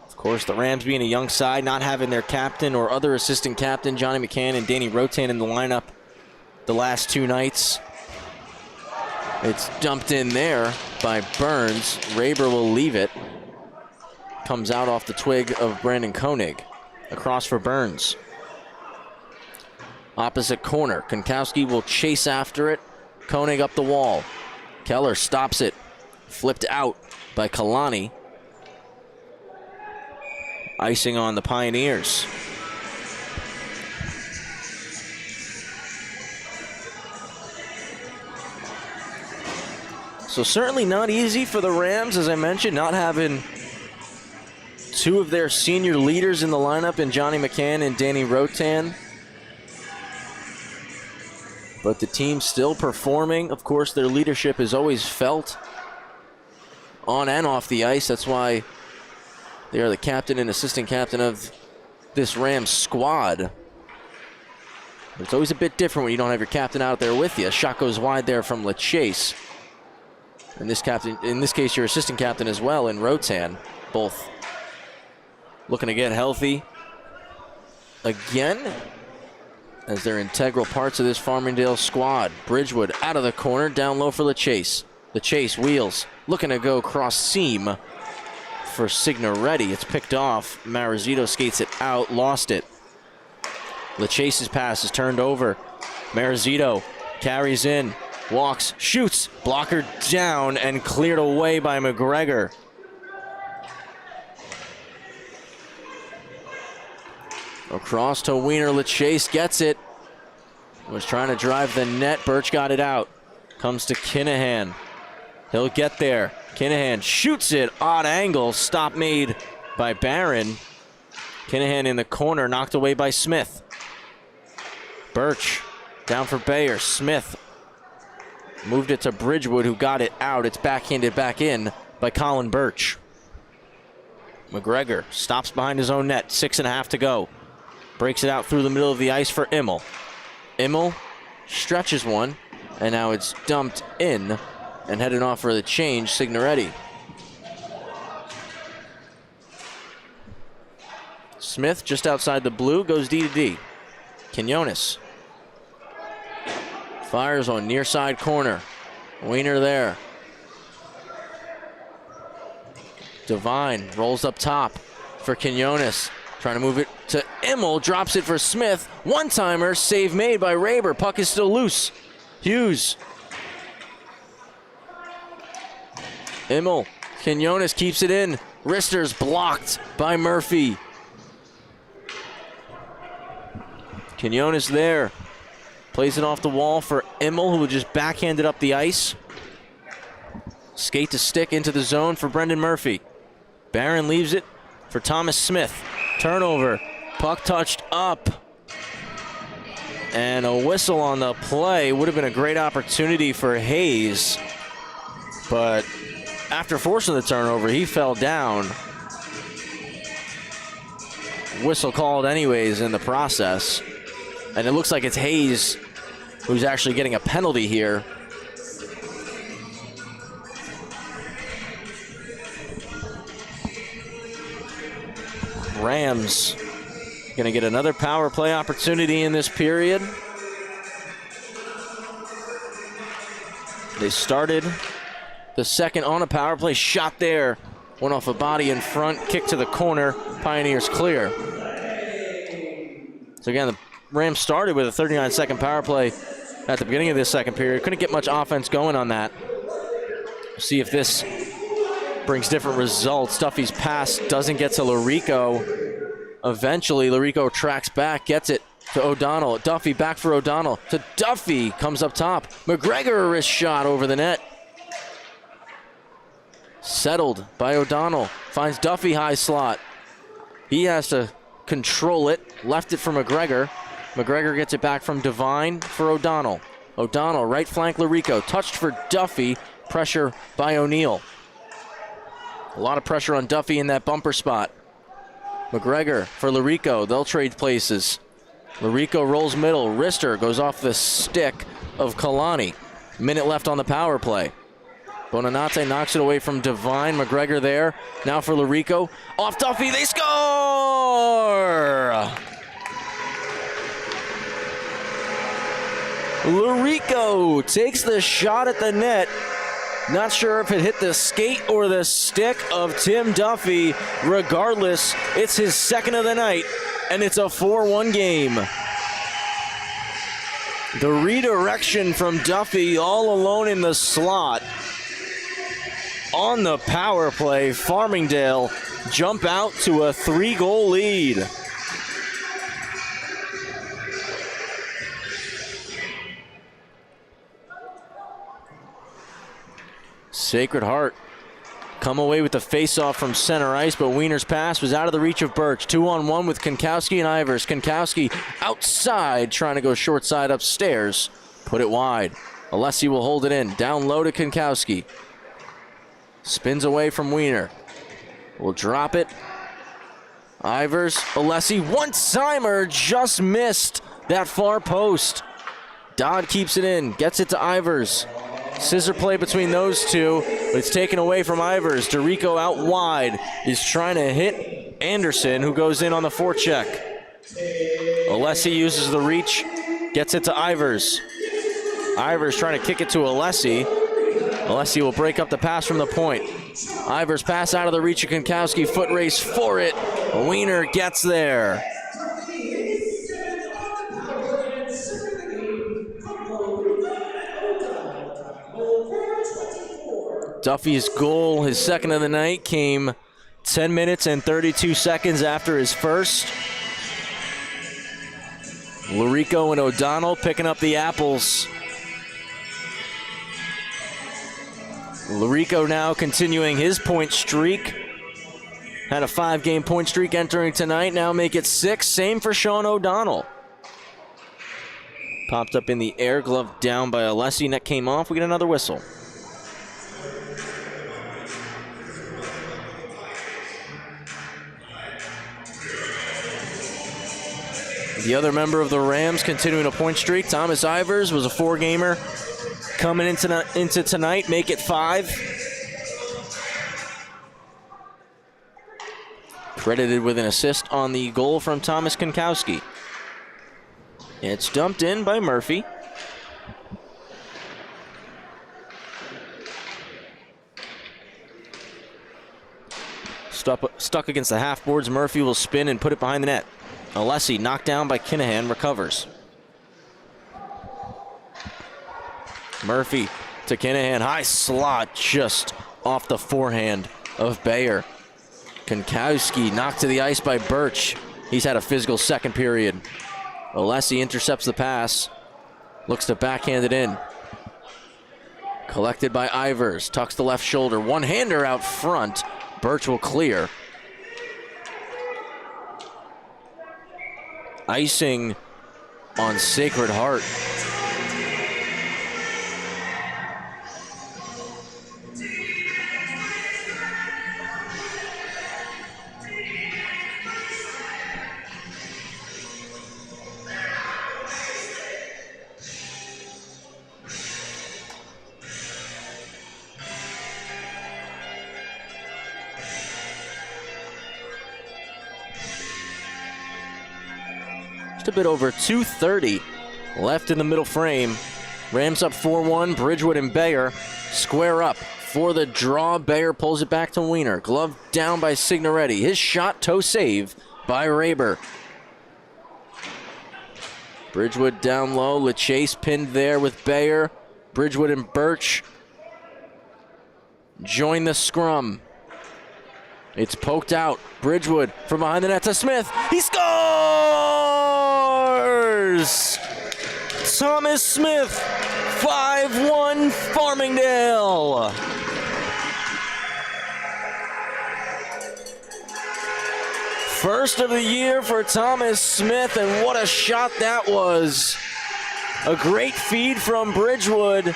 Of course, the Rams being a young side, not having their captain or other assistant captain, Johnny McCann and Danny Rotan in the lineup the last two nights. It's dumped in there by Burns. Raber will leave it. Comes out off the twig of Brandon Koenig. Across for Burns. Opposite corner. Konkowski will chase after it. Koenig up the wall. Keller stops it. Flipped out by Kalani. Icing on the Pioneers. So certainly not easy for the Rams, as I mentioned, not having two of their senior leaders in the lineup in Johnny McCann and Danny Rotan. But the team still performing. Of course, their leadership is always felt on and off the ice. That's why they are the captain and assistant captain of this Rams squad. But it's always a bit different when you don't have your captain out there with you. A shot goes wide there from LaChase. And in this case, your assistant captain as well in Rotan. Both looking to get healthy again, as they're integral parts of this Farmingdale squad. Bridgewood out of the corner, down low for LaChase. LaChase wheels, looking to go cross seam for Signoretti. It's picked off. Marizito skates it out, lost it. LaChase's pass is turned over. Marizito carries in, walks, shoots, blocker down, and cleared away by McGregor. Across to Wiener. LaChase gets it. Was trying to drive the net. Birch got it out. Comes to Kinahan. He'll get there. Kinahan shoots it. Odd angle. Stop made by Barron. Kinahan in the corner. Knocked away by Smith. Birch down for Bayer. Smith moved it to Bridgewood, who got it out. It's backhanded back in by Colin Birch. McGregor stops behind his own net. 6.5 to go. Breaks it out through the middle of the ice for Immel. Immel stretches one, and now it's dumped in and headed off for the change. Signoretti. Smith just outside the blue, goes D to D. Quinones fires on near side corner. Wiener there. Devine rolls up top for Quinones. Trying to move it to Immel, drops it for Smith. One-timer, save made by Raber. Puck is still loose. Hughes. Immel. Quinones keeps it in. Rister's blocked by Murphy. Quinones there. Plays it off the wall for Immel, who just backhanded up the ice. Skate to stick into the zone for Brendan Murphy. Barron leaves it for Thomas Smith. Turnover. Puck touched up. And a whistle on the play. Would have been a great opportunity for Hayes. But after forcing the turnover, he fell down. Whistle called anyways in the process. And it looks like it's Hayes who's actually getting a penalty here. Rams going to get another power play opportunity in this period. They started the second on a power play. Shot there. Went off a body in front. Kick to the corner. Pioneers clear. So again, the Rams started with a 39-second power play at the beginning of this second period. Couldn't get much offense going on that. See if this brings different results. Duffy's pass doesn't get to Larico. Eventually, Larico tracks back, gets it to O'Donnell. Duffy back for O'Donnell. To Duffy, comes up top. McGregor, a wrist shot over the net. Settled by O'Donnell. Finds Duffy high slot. He has to control it. Left it for McGregor. McGregor gets it back from Devine for O'Donnell. O'Donnell, right flank Larico. Touched for Duffy. Pressure by O'Neal. A lot of pressure on Duffy in that bumper spot. McGregor for Larico. They'll trade places. Larico rolls middle. Wrister goes off the stick of Kalani. Minute left on the power play. Bonanate knocks it away from Devine. McGregor there. Now for Larico. Off Duffy. They score! Larico takes the shot at the net. Not sure if it hit the skate or the stick of Tim Duffy. Regardless, it's his second of the night, and it's a 4-1 game. The redirection from Duffy all alone in the slot. On the power play, Farmingdale jump out to a 3-goal lead. Sacred Heart come away with the face-off from center ice, but Wiener's pass was out of the reach of Birch. 2-on-1 with Konkowski and Ivers. Konkowski outside, trying to go short side upstairs. Put it wide. Alessi will hold it in. Down low to Konkowski. Spins away from Wiener. Will drop it. Ivers, Alessi, one-timer, just missed that far post. Dodd keeps it in, gets it to Ivers. Scissor play between those two, but it's taken away from Ivers. DeRico out wide is trying to hit Anderson, who goes in on the forecheck. Alessi uses the reach, gets it to Ivers. Ivers trying to kick it to Alessi. Alessi will break up the pass from the point. Ivers pass out of the reach of Konkowski, foot race for it. Wiener gets there. Duffy's goal, his second of the night, came 10 minutes and 32 seconds after his first. Larico and O'Donnell picking up the apples. Larico now continuing his point streak. Had a 5-game point streak entering tonight, now make it 6. Same for Sean O'Donnell. Popped up in the air, glove down by Alessi, net came off, we get another whistle. The other member of the Rams continuing a point streak, Thomas Ivers, was a 4-gamer. Coming into tonight, make it 5. Credited with an assist on the goal from Thomas Konkowski. It's dumped in by Murphy. Stuck against the half boards, Murphy will spin and put it behind the net. Alessi knocked down by Kinahan, recovers. Murphy to Kinahan, high slot just off the forehand of Bayer. Konkowski knocked to the ice by Birch. He's had a physical second period. Alessi intercepts the pass, looks to backhand it in. Collected by Ivers, tucks the left shoulder, one-hander out front. Birch will clear. Icing on Sacred Heart. Just a bit over 2:30 left in the middle frame. Rams up 4-1. Bridgewood and Bayer square up for the draw. Bayer pulls it back to Wiener. Glove down by Signoretti. His shot, toe save by Raber. Bridgewood down low. LeChase pinned there with Bayer. Bridgewood and Birch join the scrum. It's poked out. Bridgewood from behind the net to Smith. He scores! Thomas Smith, 5-1 Farmingdale. First of the year for Thomas Smith, and what a shot that was. A great feed from Bridgewood.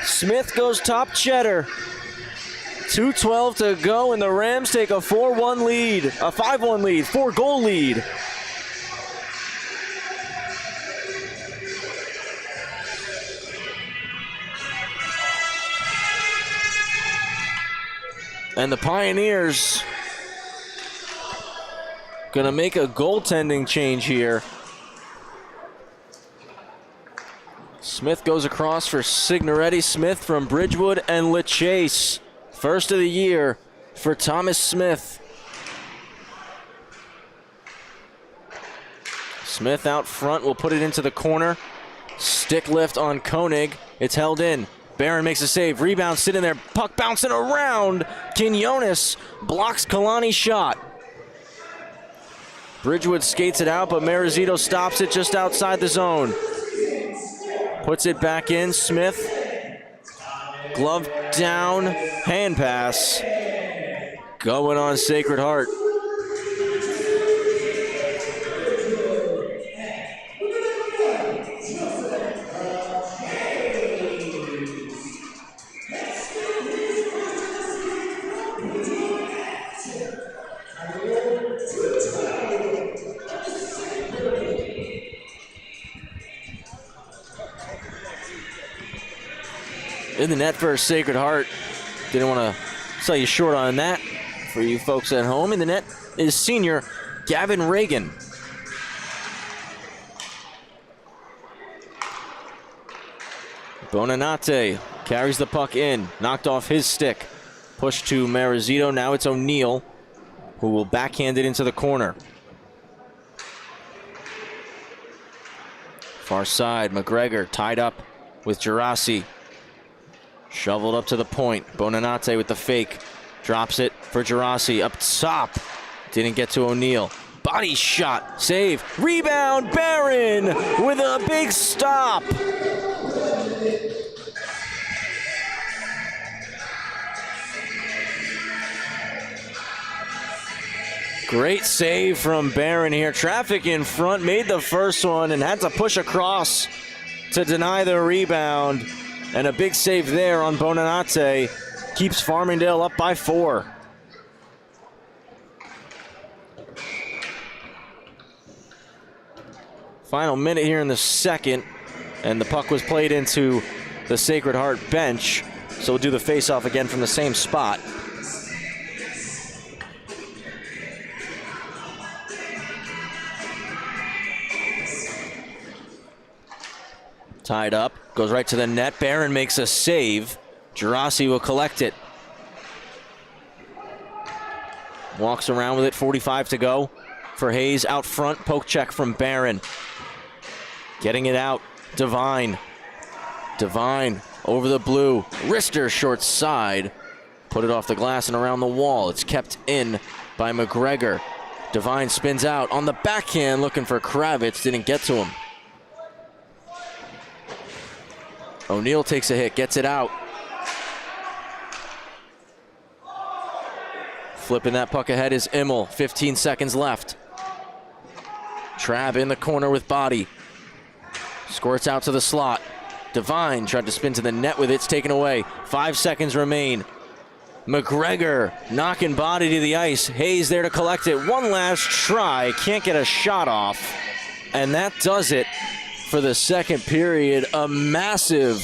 Smith goes top cheddar. 2:12 to go, and the Rams take a 4-1 lead, a 5-1 lead, 4-goal lead. And the Pioneers gonna make a goaltending change here. Smith goes across for Signoretti. Smith from Bridgewood and LeChase. First of the year for Thomas Smith. Smith out front will put it into the corner. Stick lift on Koenig. It's held in. Barron makes a save. Rebound sitting there. Puck bouncing around. Quinones blocks Kalani's shot. Bridgewood skates it out, but Marizito stops it just outside the zone. Puts it back in. Smith. Glove down. Hand pass. Going on Sacred Heart. In the net for Sacred Heart. Didn't want to sell you short on that for you folks at home. In the net is senior Gavin Reagan. Bonanate carries the puck in. Knocked off his stick. Pushed to Marizito. Now it's O'Neill, who will backhand it into the corner. Far side, McGregor tied up with Gerasi. Shoveled up to the point. Bonanate with the fake. Drops it for Gerasi. Up top. Didn't get to O'Neill. Body shot. Save. Rebound. Barron with a big stop. Great save from Barron here. Traffic in front. Made the first one and had to push across to deny the rebound. And a big save there on Bonanate. Keeps Farmingdale up by 4. Final minute here in the second. And the puck was played into the Sacred Heart bench. So we'll do the face-off again from the same spot. Tied up, goes right to the net. Barron makes a save. Gerasi will collect it. Walks around with it, 45 to go for Hayes out front. Poke check from Barron. Getting it out, Devine. Devine over the blue. Wrister short side. Put it off the glass and around the wall. It's kept in by McGregor. Devine spins out on the backhand looking for Kravitz. Didn't get to him. O'Neill takes a hit, gets it out. Flipping that puck ahead is Immel. 15 seconds left. Trav in the corner with body. Squirts out to the slot. Devine tried to spin to the net with it. It's taken away. 5 seconds remain. McGregor knocking body to the ice. Hayes there to collect it. One last try. Can't get a shot off. And that does it for the second period. A massive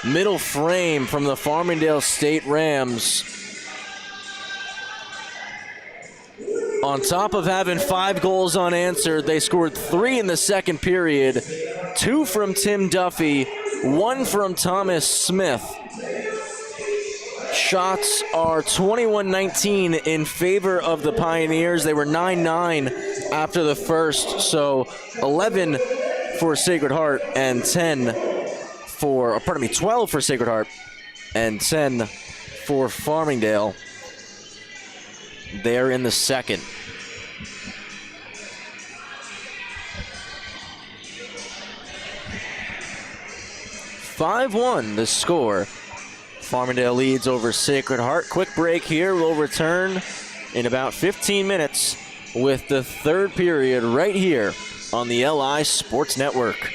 middle frame from the Farmingdale State Rams. On top of having 5 goals unanswered, they scored 3 in the second period. 2 from Tim Duffy, 1 from Thomas Smith. Shots are 21-19 in favor of the Pioneers. They were 9-9 after the first, so 11 for Sacred Heart and 12 for Sacred Heart and 10 for Farmingdale. They're in the second. (5-1) the score. Farmingdale leads over Sacred Heart. Quick break here. We'll return in about 15 minutes with the third period right here on the LI Sports Network.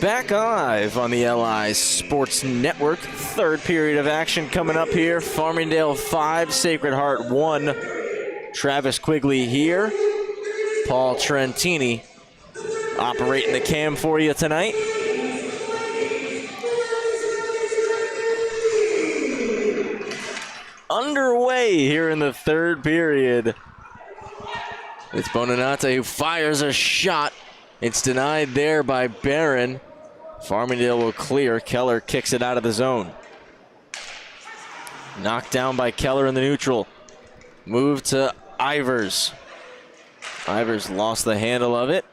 Back live on the LI Sports Network. Third period of action coming up here. Farmingdale 5, Sacred Heart 1. Travis Quigley here. Paul Trentini operating the cam for you tonight. Underway here in the third period. It's Bonanate who fires a shot. It's denied there by Barron. Farmingdale will clear. Keller kicks it out of the zone. Knocked down by Keller in the neutral. Move to Ivers. Ivers lost the handle of it.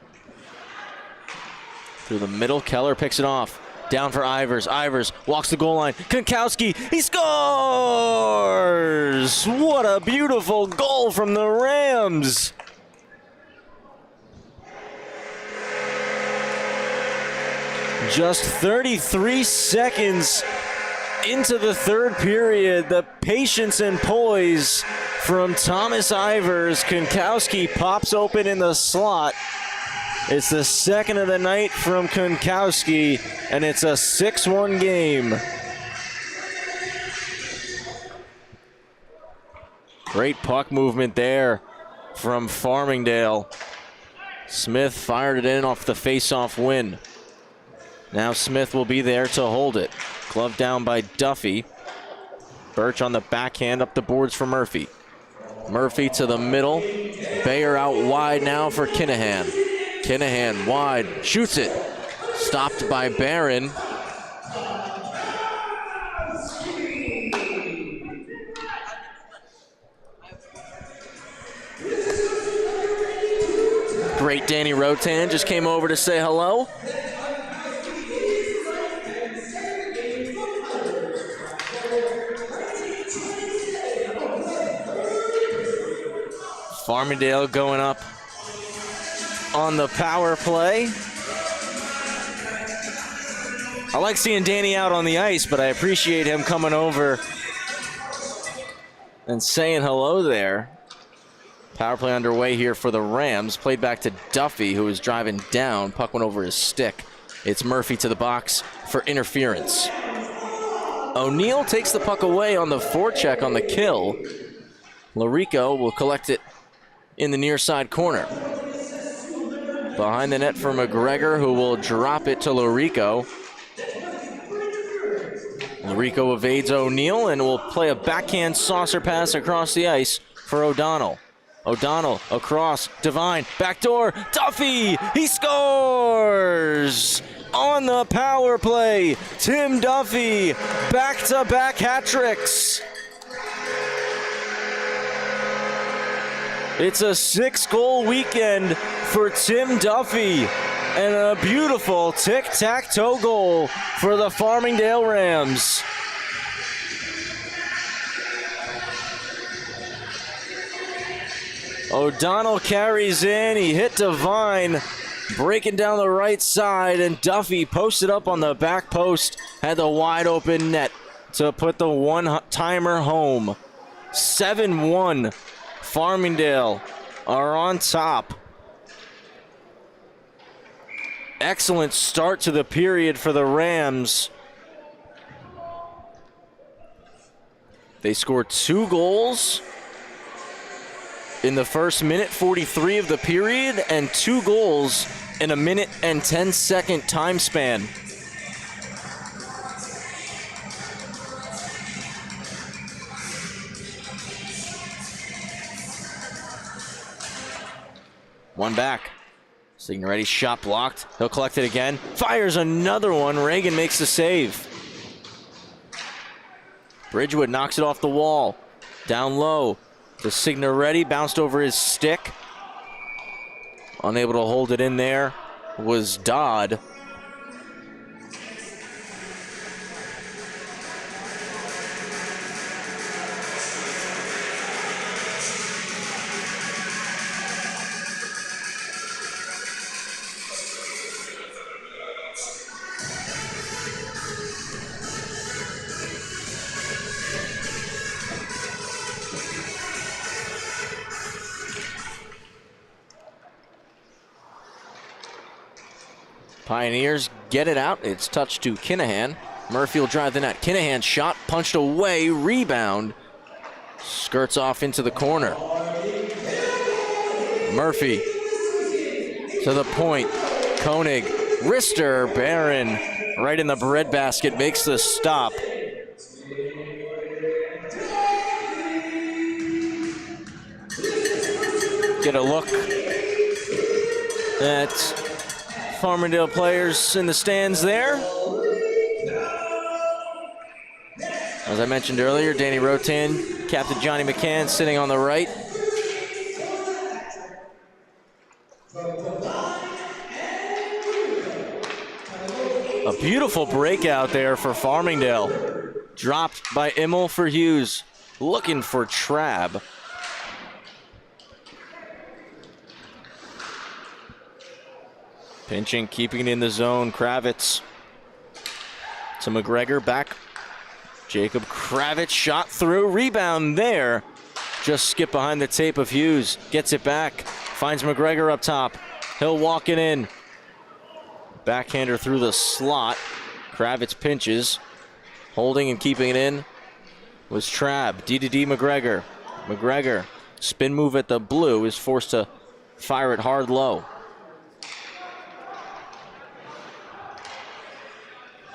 Through the middle, Keller picks it off. Down for Ivers. Ivers walks the goal line. Konkowski, he scores! What a beautiful goal from the Rams. Just 33 seconds into the third period, the patience and poise from Thomas Ivers. Konkowski pops open in the slot. It's the second of the night from Konkowski, and it's a 6-1 game. Great puck movement there from Farmingdale. Smith fired it in off the face-off win. Now Smith will be there to hold it. Glove down by Duffy. Birch on the backhand up the boards for Murphy. Murphy to the middle. Bayer out wide now for Kinahan. Kinahan wide, shoots it. Stopped by Barron. Great Danny Rotan just came over to say hello. Farmingdale going up on the power play. I like seeing Danny out on the ice, but I appreciate him coming over and saying hello there. Power play underway here for the Rams. Played back to Duffy, who was driving down. Puck went over his stick. It's Murphy to the box for interference. O'Neill takes the puck away on the forecheck on the kill. Larico will collect it in the near side corner. Behind the net for McGregor, who will drop it to Larico. Larico evades O'Neill and will play a backhand saucer pass across the ice for O'Donnell. O'Donnell across, Devine, backdoor, Duffy, he scores! On the power play, Tim Duffy, back-to-back hat tricks. It's a 6-goal weekend for Tim Duffy and a beautiful tic-tac-toe goal for the Farmingdale Rams. O'Donnell carries in, he hit Devine, breaking down the right side, and Duffy posted up on the back post, had the wide open net to put the one-timer home. 7-1. Farmingdale are on top. Excellent start to the period for the Rams. They scored 2 goals in the first minute 43 of the period and 2 goals in a minute and 10-second time span. One back. Signoretti's shot blocked. He'll collect it again. Fires another one. Reagan makes the save. Bridgewood knocks it off the wall. Down low. The Signoretti bounced over his stick. Unable to hold it in there was Dodd. Pioneers get it out. It's touched to Kinahan. Murphy will drive the net. Kinahan shot, punched away, rebound. Skirts off into the corner. Murphy to the point. Koenig, wrister, Barron right in the breadbasket, makes the stop. Get a look at Farmingdale players in the stands there. As I mentioned earlier, Danny Rotan, Captain Johnny McCann sitting on the right. A beautiful breakout there for Farmingdale. Dropped by Immel for Hughes. Looking for Trabb. Pinching, keeping it in the zone. Kravitz to McGregor, back. Jacob Kravitz shot through, rebound there. Just skip behind the tape of Hughes. Gets it back, finds McGregor up top. He'll walk it in. Backhander through the slot. Kravitz pinches. Holding and keeping it in was Trabb. D McGregor. McGregor, spin move at the blue, is forced to fire it hard low.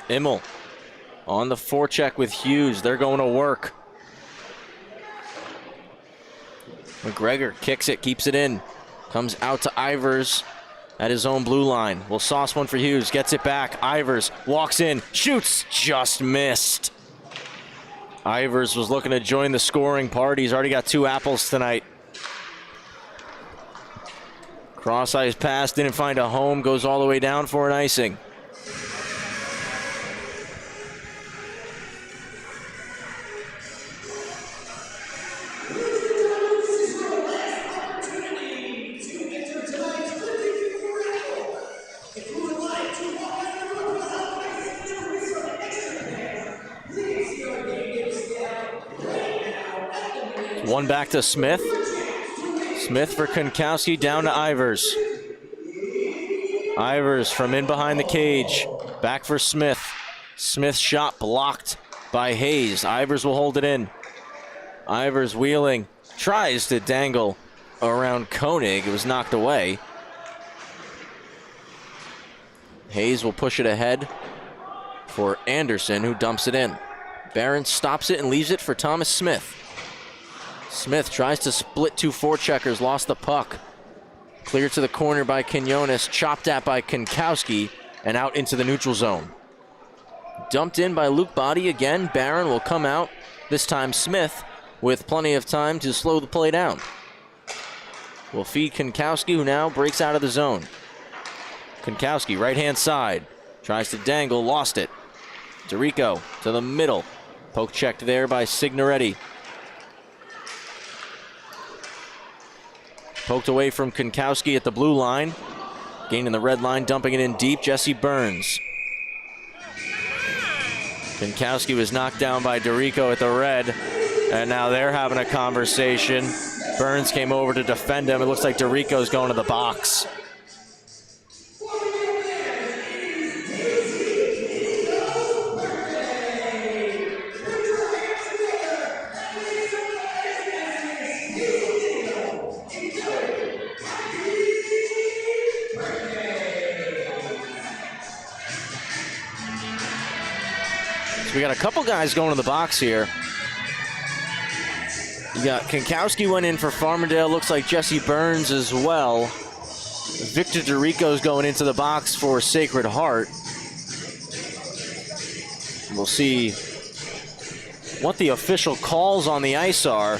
Immel on the forecheck with Hughes. They're going to work. McGregor kicks it, keeps it in. Comes out to Ivers at his own blue line. Will sauce one for Hughes. Gets it back. Ivers walks in, shoots, just missed. Ivers was looking to join the scoring party. He's already got 2 apples tonight. Cross-ice pass, didn't find a home. Goes all the way down for an icing. One back to Smith. Smith for Kunkowski, down to Ivers. Ivers from in behind the cage. Back for Smith. Smith's shot blocked by Hayes. Ivers will hold it in. Ivers wheeling. Tries to dangle around Koenig. It was knocked away. Hayes will push it ahead for Anderson, who dumps it in. Barron stops it and leaves it for Thomas Smith. Smith tries to split 2 forecheckers, lost the puck. Cleared to the corner by Quinones, chopped at by Kunkowski, and out into the neutral zone. Dumped in by Luke Body again. Barron will come out, this time Smith, with plenty of time to slow the play down. Will feed Kunkowski, who now breaks out of the zone. Kunkowski, right-hand side, tries to dangle, lost it. DeRico to the middle. Poke checked there by Signoretti. Poked away from Kunkowski at the blue line. Gaining the red line, dumping it in deep. Jesse Burns. Kunkowski was knocked down by DeRico at the red. And now they're having a conversation. Burns came over to defend him. It looks like DeRico's going to the box. We got a couple guys going to the box here. You got Kunkowski went in for Farmingdale. Looks like Jesse Burns as well. Victor DeRico's going into the box for Sacred Heart. We'll see what the official calls on the ice are.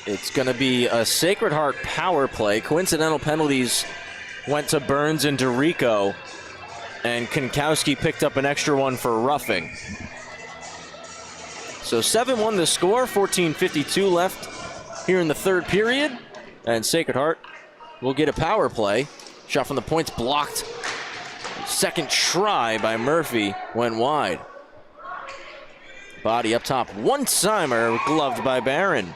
It's going to be a Sacred Heart power play. Coincidental penalties went to Burns and DeRico, and Kunkowski picked up an extra one for roughing. So 7-1 the score, 14:52 left here in the third period. And Sacred Heart will get a power play. Shot from the point's blocked. Second try by Murphy went wide. Body up top, one-timer gloved by Barron.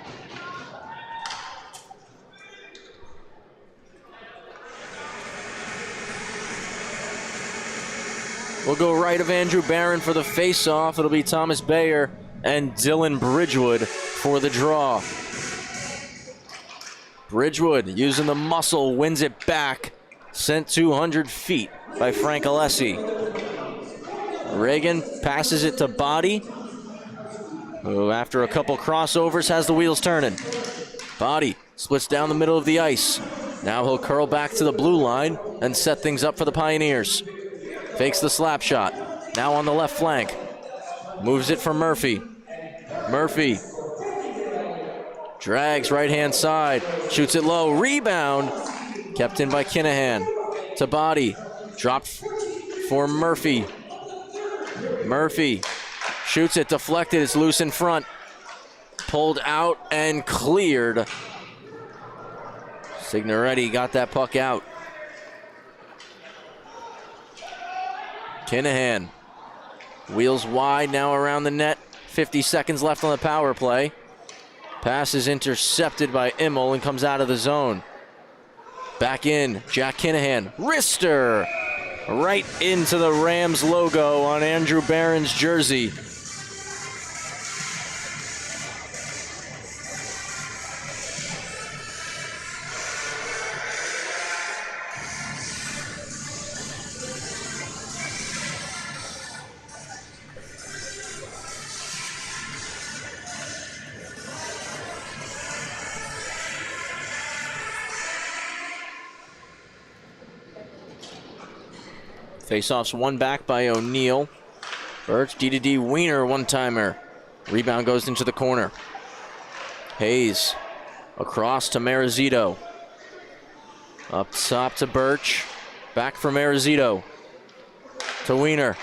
We'll go right of Andrew Barron for the face-off. It'll be Thomas Bayer and Dylan Bridgewood for the draw. Bridgewood using the muscle, wins it back. Sent 200 feet by Frank Alessi. Reagan passes it to Body, who after a couple crossovers has the wheels turning. Body splits down the middle of the ice. Now he'll curl back to the blue line and set things up for the Pioneers. Fakes the slap shot. Now on the left flank. Moves it for Murphy. Murphy drags right-hand side. Shoots it low. Rebound. Kept in by Kinahan. To Body. Dropped for Murphy. Murphy shoots it. Deflected. It's loose in front. Pulled out and cleared. Signoretti got that puck out. Kinahan. Wheels wide now around the net. 50 seconds left on the power play. Pass is intercepted by Immel and comes out of the zone. Back in, Jack Kinahan. Wrister! Right into the Rams logo on Andrew Barron's jersey. Faceoffs one back by O'Neill. Birch, D-to-D, Wiener, one-timer. Rebound goes into the corner. Hayes across to Marizito. Up top to Birch. Back for Marizito. To Wiener.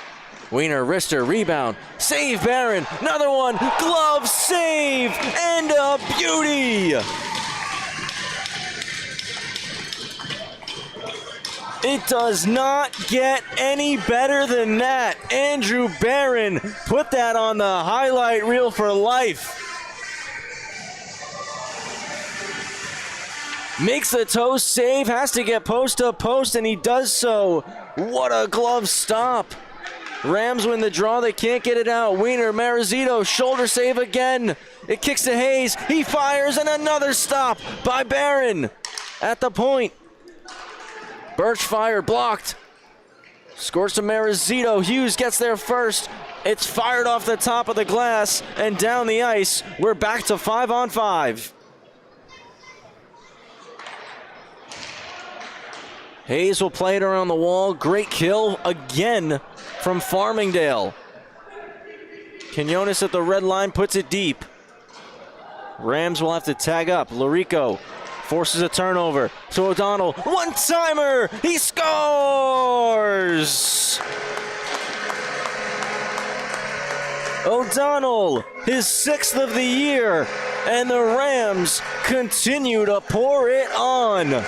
Wiener, wrister, rebound. Save Barron. Another one. Glove save. And a beauty. It does not get any better than that. Andrew Barron put that on the highlight reel for life. Makes the toe save, has to get post up post, and he does so. What a glove stop. Rams win the draw, they can't get it out. Wiener, Marizito, shoulder save again. It kicks to Hayes, he fires, and another stop by Barron at the point. Birch fire blocked. Scores to Marizito. Hughes gets there first. It's fired off the top of the glass and down the ice. We're back to 5-on-5. Hayes will play it around the wall. Great kill again from Farmingdale. Quinones at the red line puts it deep. Rams will have to tag up. Larico forces a turnover to O'Donnell. One-timer! He scores! O'Donnell, his 6th of the year, and the Rams continue to pour it on.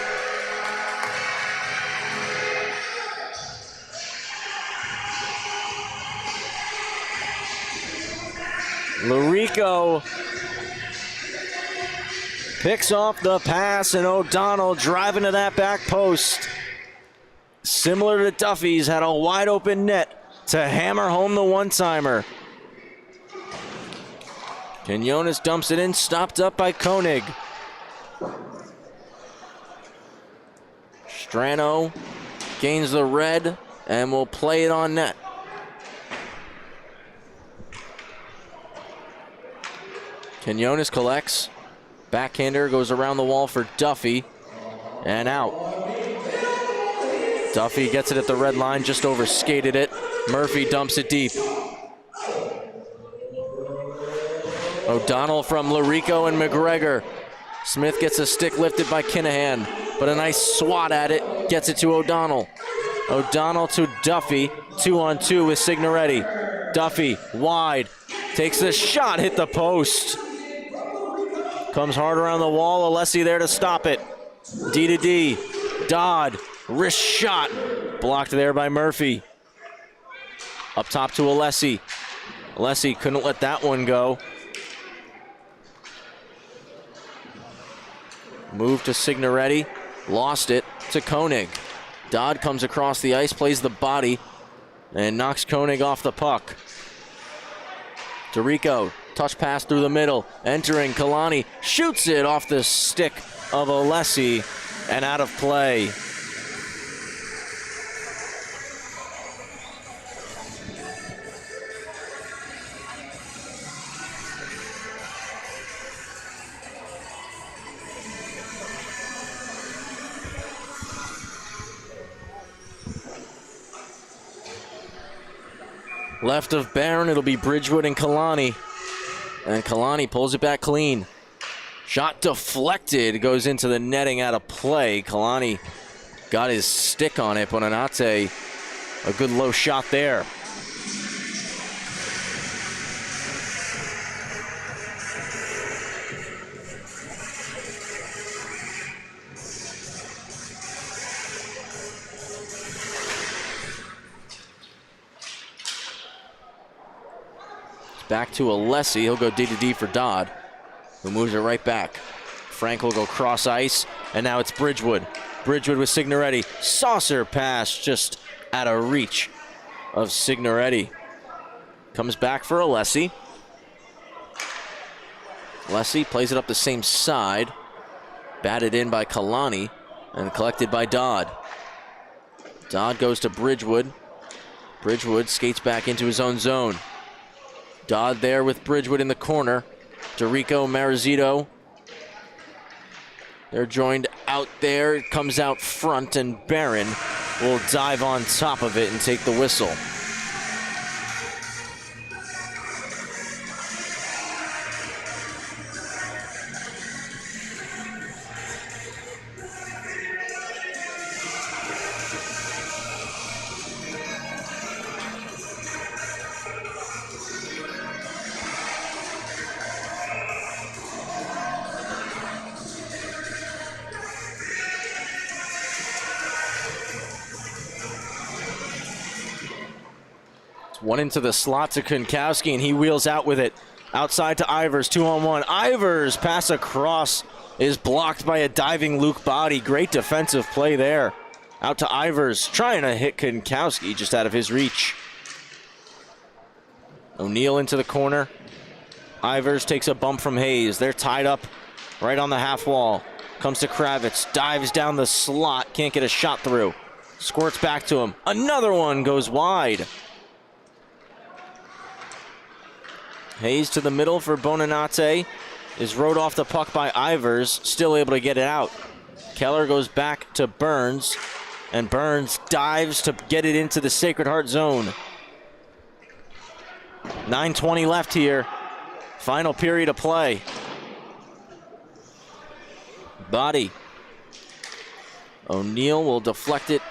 Larico picks off the pass, and O'Donnell driving to that back post. Similar to Duffy's, had a wide open net to hammer home the one-timer. Quinones dumps it in, stopped up by Koenig. Strano gains the red and will play it on net. Quinones collects. Backhander goes around the wall for Duffy and out. Duffy gets it at the red line, just over skated it. Murphy dumps it deep. O'Donnell from Larico and McGregor. Smith gets a stick lifted by Kinahan, but a nice swat at it, gets it to O'Donnell. O'Donnell to Duffy, 2-on-2 with Signoretti. Duffy wide, takes the shot, hit the post. Comes hard around the wall. Alessi there to stop it. D to D. Dodd. Wrist shot. Blocked there by Murphy. Up top to Alessi. Alessi couldn't let that one go. Move to Signoretti. Lost it to Koenig. Dodd comes across the ice, plays the body, and knocks Koenig off the puck. DeRico, touch pass through the middle. Entering, Kalani shoots it off the stick of Alessi and out of play. Left of Barron, it'll be Bridgewood and Kalani. And Kalani pulls it back clean. Shot deflected, goes into the netting out of play. Kalani got his stick on it. Bonanate, a good low shot there. Back to Alessi. He'll go D to D for Dodd, who moves it right back. Frank will go cross ice, and now it's Bridgewood. Bridgewood with Signoretti. Saucer pass just out of reach of Signoretti. Comes back for Alessi. Alessi plays it up the same side. Batted in by Kalani and collected by Dodd. Dodd goes to Bridgewood. Bridgewood skates back into his own zone. Dodd there with Bridgewood in the corner. DeRico, Marizito. They're joined out there. It comes out front, and Barron will dive on top of it and take the whistle. One into the slot to Kunkowski, and he wheels out with it. Outside to Ivers, 2-on-1. Ivers, pass across, is blocked by a diving Luke Body. Great defensive play there. Out to Ivers, trying to hit Kunkowski, just out of his reach. O'Neal into the corner. Ivers takes a bump from Hayes. They're tied up right on the half wall. Comes to Kravitz, dives down the slot, can't get a shot through. Squirts back to him. Another one goes wide. Hayes to the middle for Bonanate. Is rode off the puck by Ivers. Still able to get it out. Keller goes back to Burns. And Burns dives to get it into the Sacred Heart zone. 9:20 left here. Final period of play. Body. O'Neal will deflect it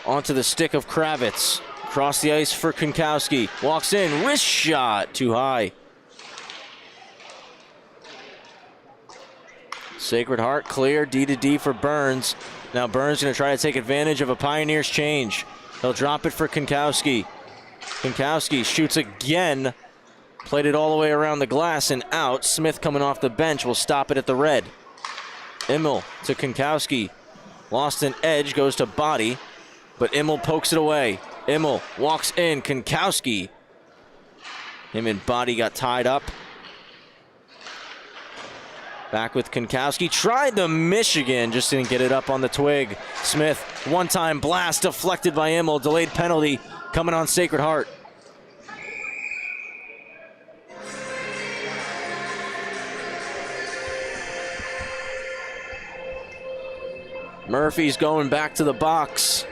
onto the stick of Kravitz. Across the ice for Kunkowski. Walks in, wrist shot, too high. Sacred Heart clear, D to D for Burns. Now Burns gonna try to take advantage of a Pioneers change. He'll drop it for Kunkowski. Kunkowski shoots again. Played it all the way around the glass and out. Smith coming off the bench will stop it at the red. Immel to Kunkowski. Lost an edge, goes to Body, but Immel pokes it away. Immel walks in, Kunkowski. Him and Body got tied up. Back with Kunkowski, tried the Michigan, just didn't get it up on the twig. Smith, one-time blast deflected by Immel, delayed penalty coming on Sacred Heart. Murphy's going back to the box.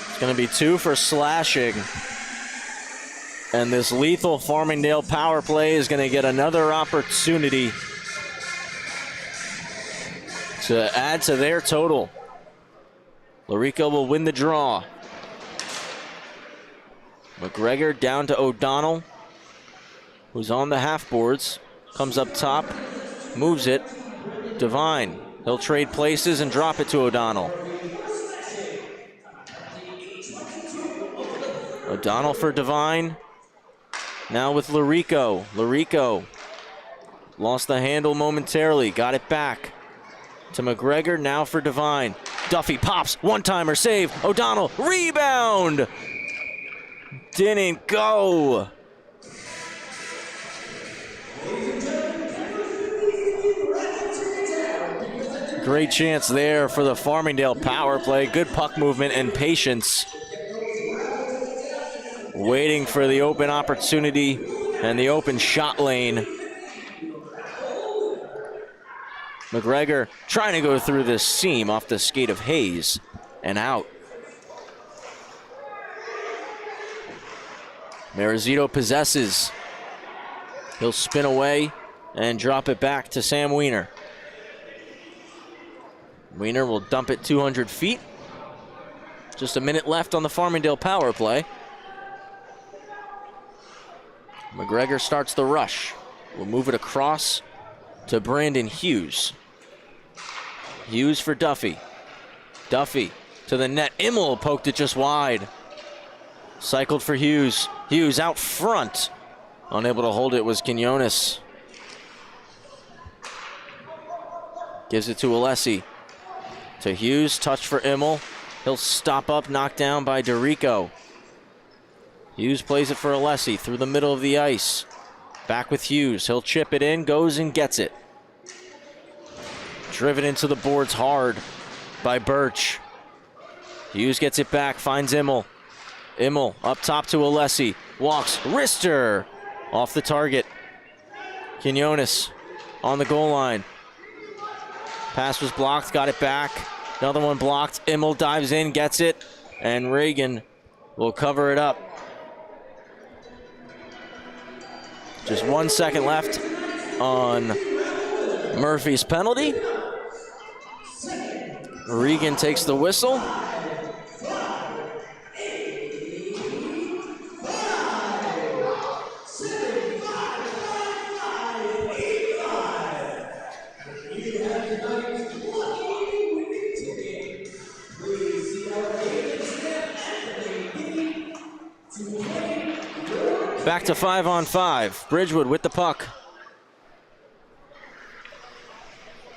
It's going to be 2 for slashing. And this lethal Farmingdale power play is going to get another opportunity to add to their total. Larico will win the draw. McGregor down to O'Donnell. who's on the half boards, comes up top, moves it. Devine, he'll trade places and drop it to O'Donnell. O'Donnell for Devine. Now with Larico. Larico lost the handle momentarily, got it back to McGregor, now for Devine. Duffy pops, one-timer save. O'Donnell, rebound! Didn't go. Great chance there for the Farmingdale power play. Good puck movement and patience. Waiting for the open opportunity and the open shot lane. McGregor trying to go through this seam off the skate of Hayes and out. Marizito possesses. He'll spin away and drop it back to Sam Wiener. Wiener will dump it 200 feet. Just a minute left on the Farmingdale power play. McGregor starts the rush. We'll move it across to Brandon Hughes. Hughes for Duffy. Duffy to the net. Immel poked it just wide. Cycled for Hughes. Hughes out front. Unable to hold it was Quinones. Gives it to Alessi. To Hughes, touch for Immel. He'll stop up, knocked down by DeRico. Hughes plays it for Alessi through the middle of the ice. Back with Hughes. He'll chip it in, goes and gets it. Driven into the boards hard by Birch. Hughes gets it back, finds Immel. Immel up top to Alessi. Walks, wrister off the target. Quinones on the goal line. Pass was blocked, got it back. Another one blocked. Immel dives in, gets it, and Reagan will cover it up. Just 1 second left on Murphy's penalty. Regan takes the whistle. Back to 5-on-5. Bridgewood with the puck.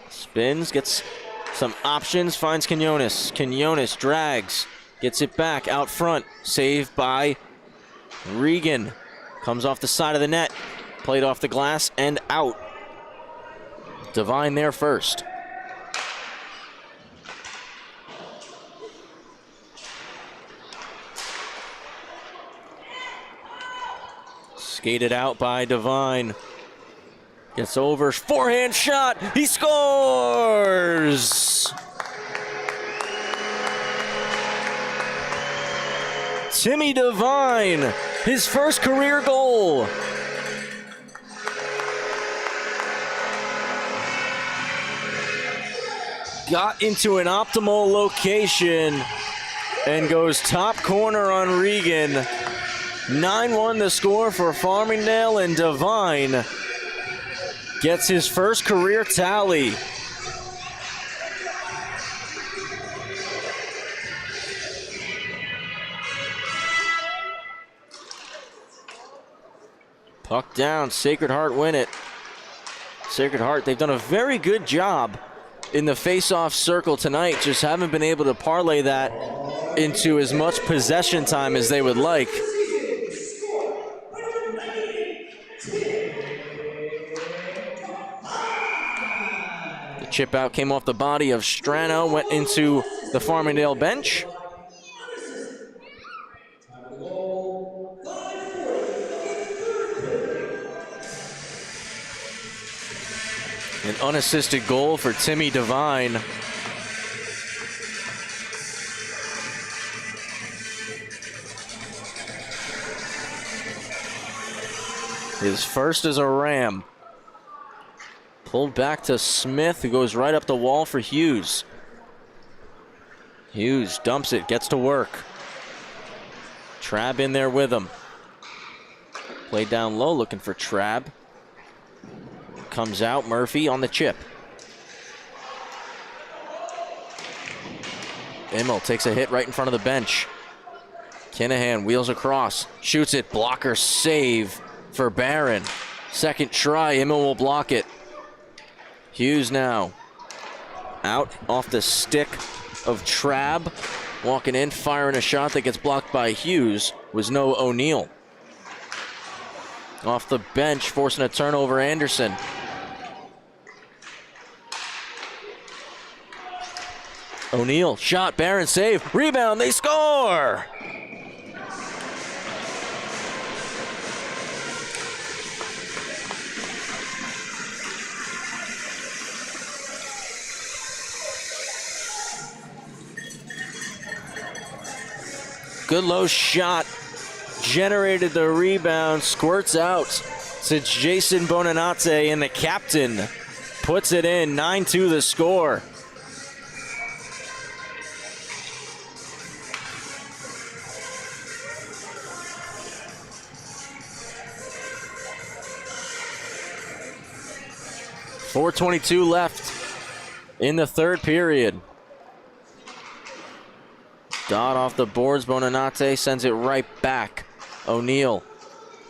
Spins, gets some options, finds Quinones. Quinones drags, gets it back out front. Saved by Regan. Comes off the side of the net. Played off the glass and out. Devine there first. Skated out by Devine. Gets over, forehand shot, he scores! Timmy Devine, his first career goal. Got into an optimal location and goes top corner on Regan. 9-1 the score for Farmingdale, and Devine gets his first career tally. Puck down, Sacred Heart win it. Sacred Heart, they've done a very good job in the face-off circle tonight, just haven't been able to parlay that into as much possession time as they would like. Chip out came off the body of Strano, went into the Farmingdale bench. An unassisted goal for Timmy Devine. His first as a Ram. Pulled back to Smith, who goes right up the wall for Hughes. Hughes dumps it, gets to work. Trabb in there with him. Played down low, looking for Trabb. Comes out, Murphy on the chip. Immel takes a hit right in front of the bench. Kinahan wheels across, shoots it, blocker save for Barron. Second try, Immel will block it. Hughes now out off the stick of Trabb. Walking in, firing a shot that gets blocked by Hughes. Was no O'Neal. Off the bench, forcing a turnover, Anderson. O'Neal, shot, Barron save, rebound, they score! Good low shot, generated the rebound, squirts out to Jason Bonanate, and the captain puts it in, 9-2 the score. .422 left in the third period. Dot off the boards, Bonanate sends it right back. O'Neal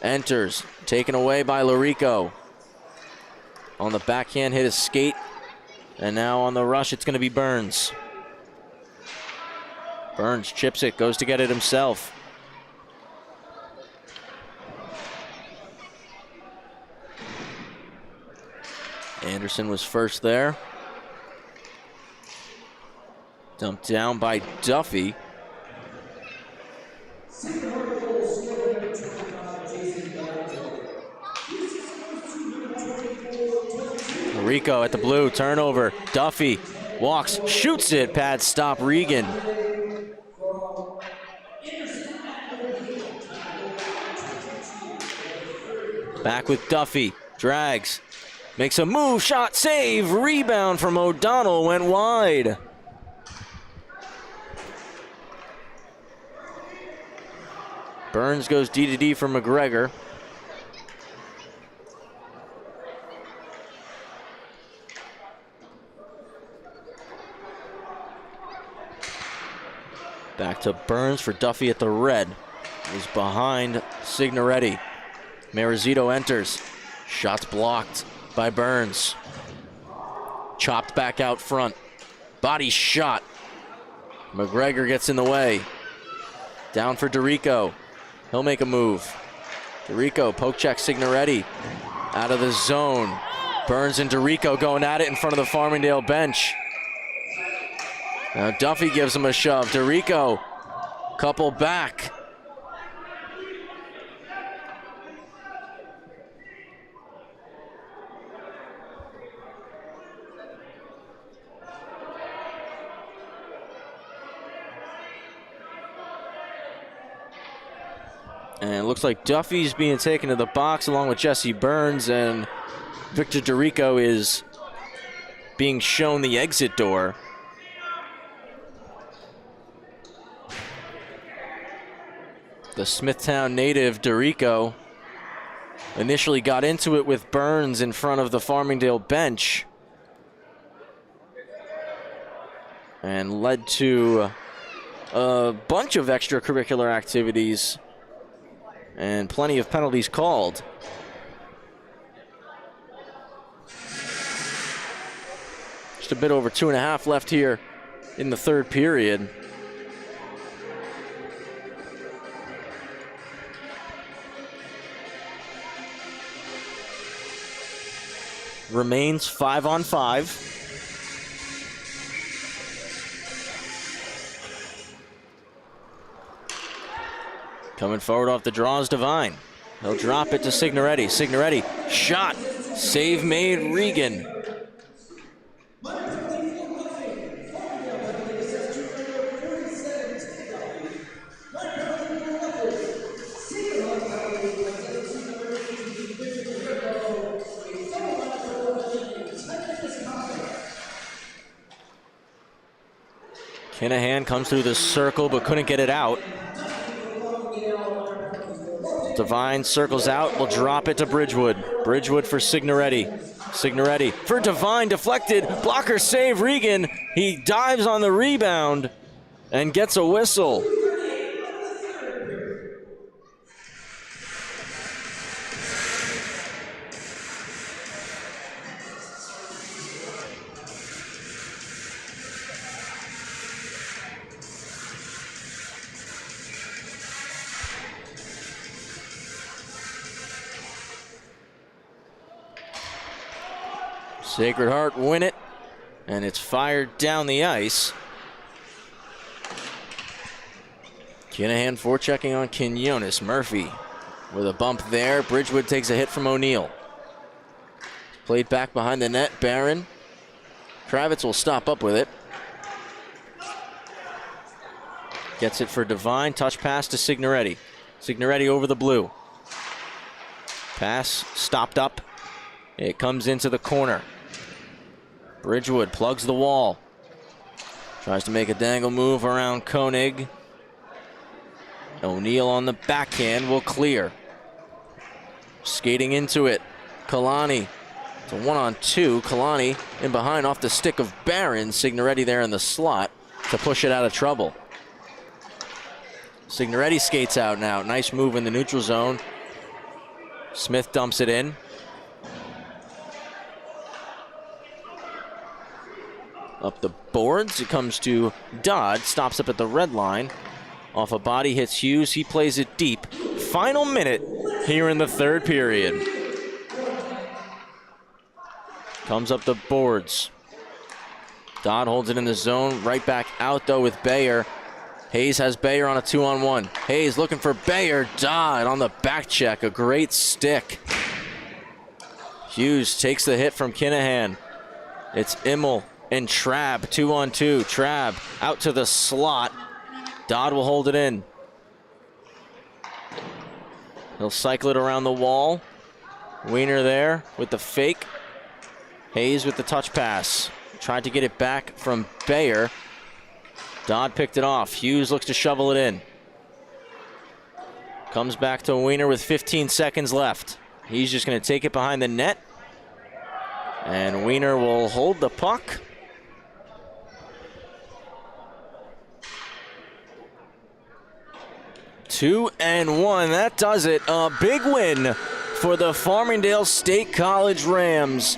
enters, taken away by Larico. On the backhand, hit his skate. And now on the rush, it's going to be Burns. Burns chips it, goes to get it himself. Anderson was first there. Dumped down by Duffy. Rico at the blue, turnover. Duffy walks, shoots it, pad stop, Regan. Back with Duffy, drags, makes a move, shot, save, rebound from O'Donnell, went wide. Burns goes D to D for McGregor. Back to Burns for Duffy at the red. He's behind Signoretti. Marizito enters. Shots blocked by Burns. Chopped back out front. Body shot. McGregor gets in the way. Down for DeRico. He'll make a move. DeRico, poke check Signoretti. Out of the zone. Burns and DeRico going at it in front of the Farmingdale bench. Now Duffy gives him a shove. DeRico, couple back. And it looks like Duffy's being taken to the box along with Jesse Burns, and Victor DeRico is being shown the exit door. The Smithtown native DeRico initially got into it with Burns in front of the Farmingdale bench and led to a bunch of extracurricular activities and plenty of penalties called. Just a bit over 2.5 left here in the third period. Remains 5-on-5. Coming forward off the draw is Devine. He'll drop it to Signoretti. Signoretti, shot, save made, Regan. Kinahan comes through the circle but couldn't get it out. Devine circles out, will drop it to Bridgewood. Bridgewood for Signoretti. Signoretti for Devine, deflected, blocker save, Regan. He dives on the rebound and gets a whistle. Sacred Heart win it, and it's fired down the ice. Kinahan forechecking on Quinones. Murphy with a bump there. Bridgewood takes a hit from O'Neal. Played back behind the net, Barron. Kravitz will stop up with it. Gets it for Devine, touch pass to Signoretti. Signoretti over the blue. Pass stopped up. It comes into the corner. Bridgewood plugs the wall. Tries to make a dangle move around Koenig. O'Neal on the backhand will clear. Skating into it. Kalani. It's a 1-on-2. Kalani in behind off the stick of Barron. Signoretti there in the slot to push it out of trouble. Signoretti skates out now. Nice move in the neutral zone. Smith dumps it in. Up the boards, it comes to Dodd, stops up at the red line. Off a body, hits Hughes, he plays it deep. Final minute here in the third period. Comes up the boards. Dodd holds it in the zone, right back out though with Bayer. Hayes has Bayer on a 2-on-1. Hayes looking for Bayer, Dodd on the back check, a great stick. Hughes takes the hit from Kinahan. It's Immel and Trabb, 2-on-2. Trabb out to the slot. Dodd will hold it in. He'll cycle it around the wall. Wiener there with the fake. Hayes with the touch pass. Tried to get it back from Bayer. Dodd picked it off. Hughes looks to shovel it in. Comes back to Wiener with 15 seconds left. He's just going to take it behind the net. And Wiener will hold the puck. 2-1, that does it. A big win for the Farmingdale State College Rams.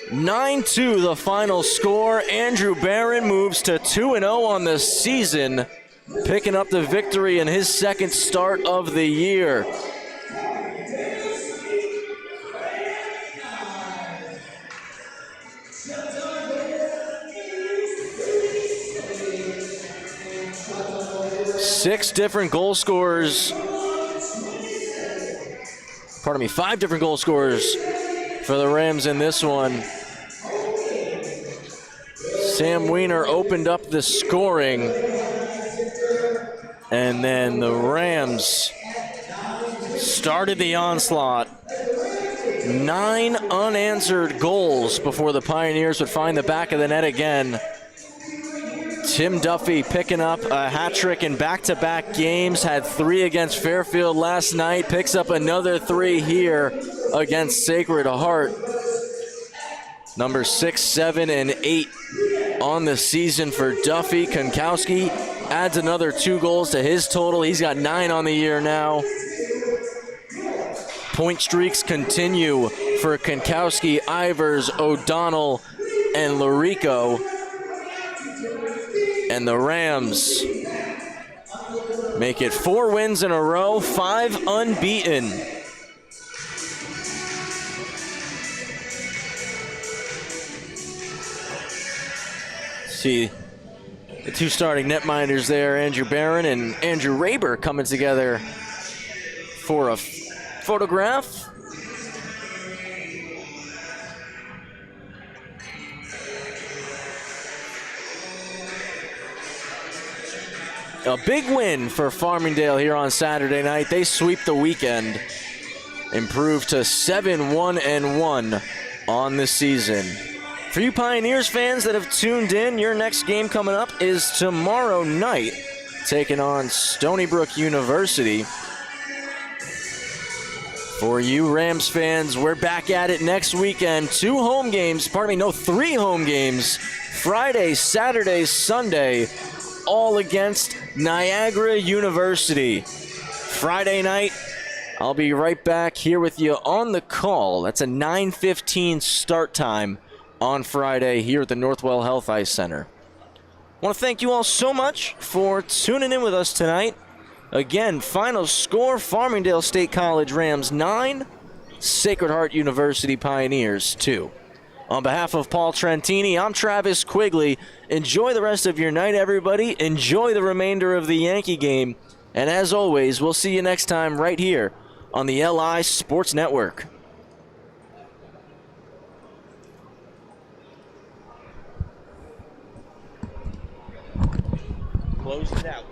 9-2 the final score. Andrew Barron moves to 2-0 on the season, picking up the victory in his second start of the year. Five different goal scorers for the Rams in this one. Sam Wiener opened up the scoring, and then the Rams started the onslaught. 9 unanswered goals before the Pioneers would find the back of the net again. Tim Duffy picking up a hat trick in back-to-back games, had 3 against Fairfield last night, picks up another 3 here against Sacred Heart. Number 6, 7, and 8 on the season for Duffy. Konkowski adds another 2 goals to his total. He's got 9 on the year now. Point streaks continue for Konkowski, Ivers, O'Donnell, and Larico. And the Rams make it 4 wins in a row, 5 unbeaten. See the 2 starting netminders there, Andrew Barron and Andrew Raber, coming together for a photograph. A big win for Farmingdale here on Saturday night. They sweep the weekend, improve to 7-1-1 on the season. For you Pioneers fans that have tuned in, your next game coming up is tomorrow night, taking on Stony Brook University. For you Rams fans, we're back at it next weekend. 3 home games. Friday, Saturday, Sunday, all against Niagara University. Friday night, I'll be right back here with you on the call. That's a 9:15 start time on Friday here at the Northwell Health Ice Center. I want to thank you all so much for tuning in with us tonight. Again, final score, Farmingdale State College Rams 9, Sacred Heart University Pioneers 2. On behalf of Paul Trentini, I'm Travis Quigley. Enjoy the rest of your night, everybody. Enjoy the remainder of the Yankee game. And as always, we'll see you next time right here on the LI Sports Network. Close it out.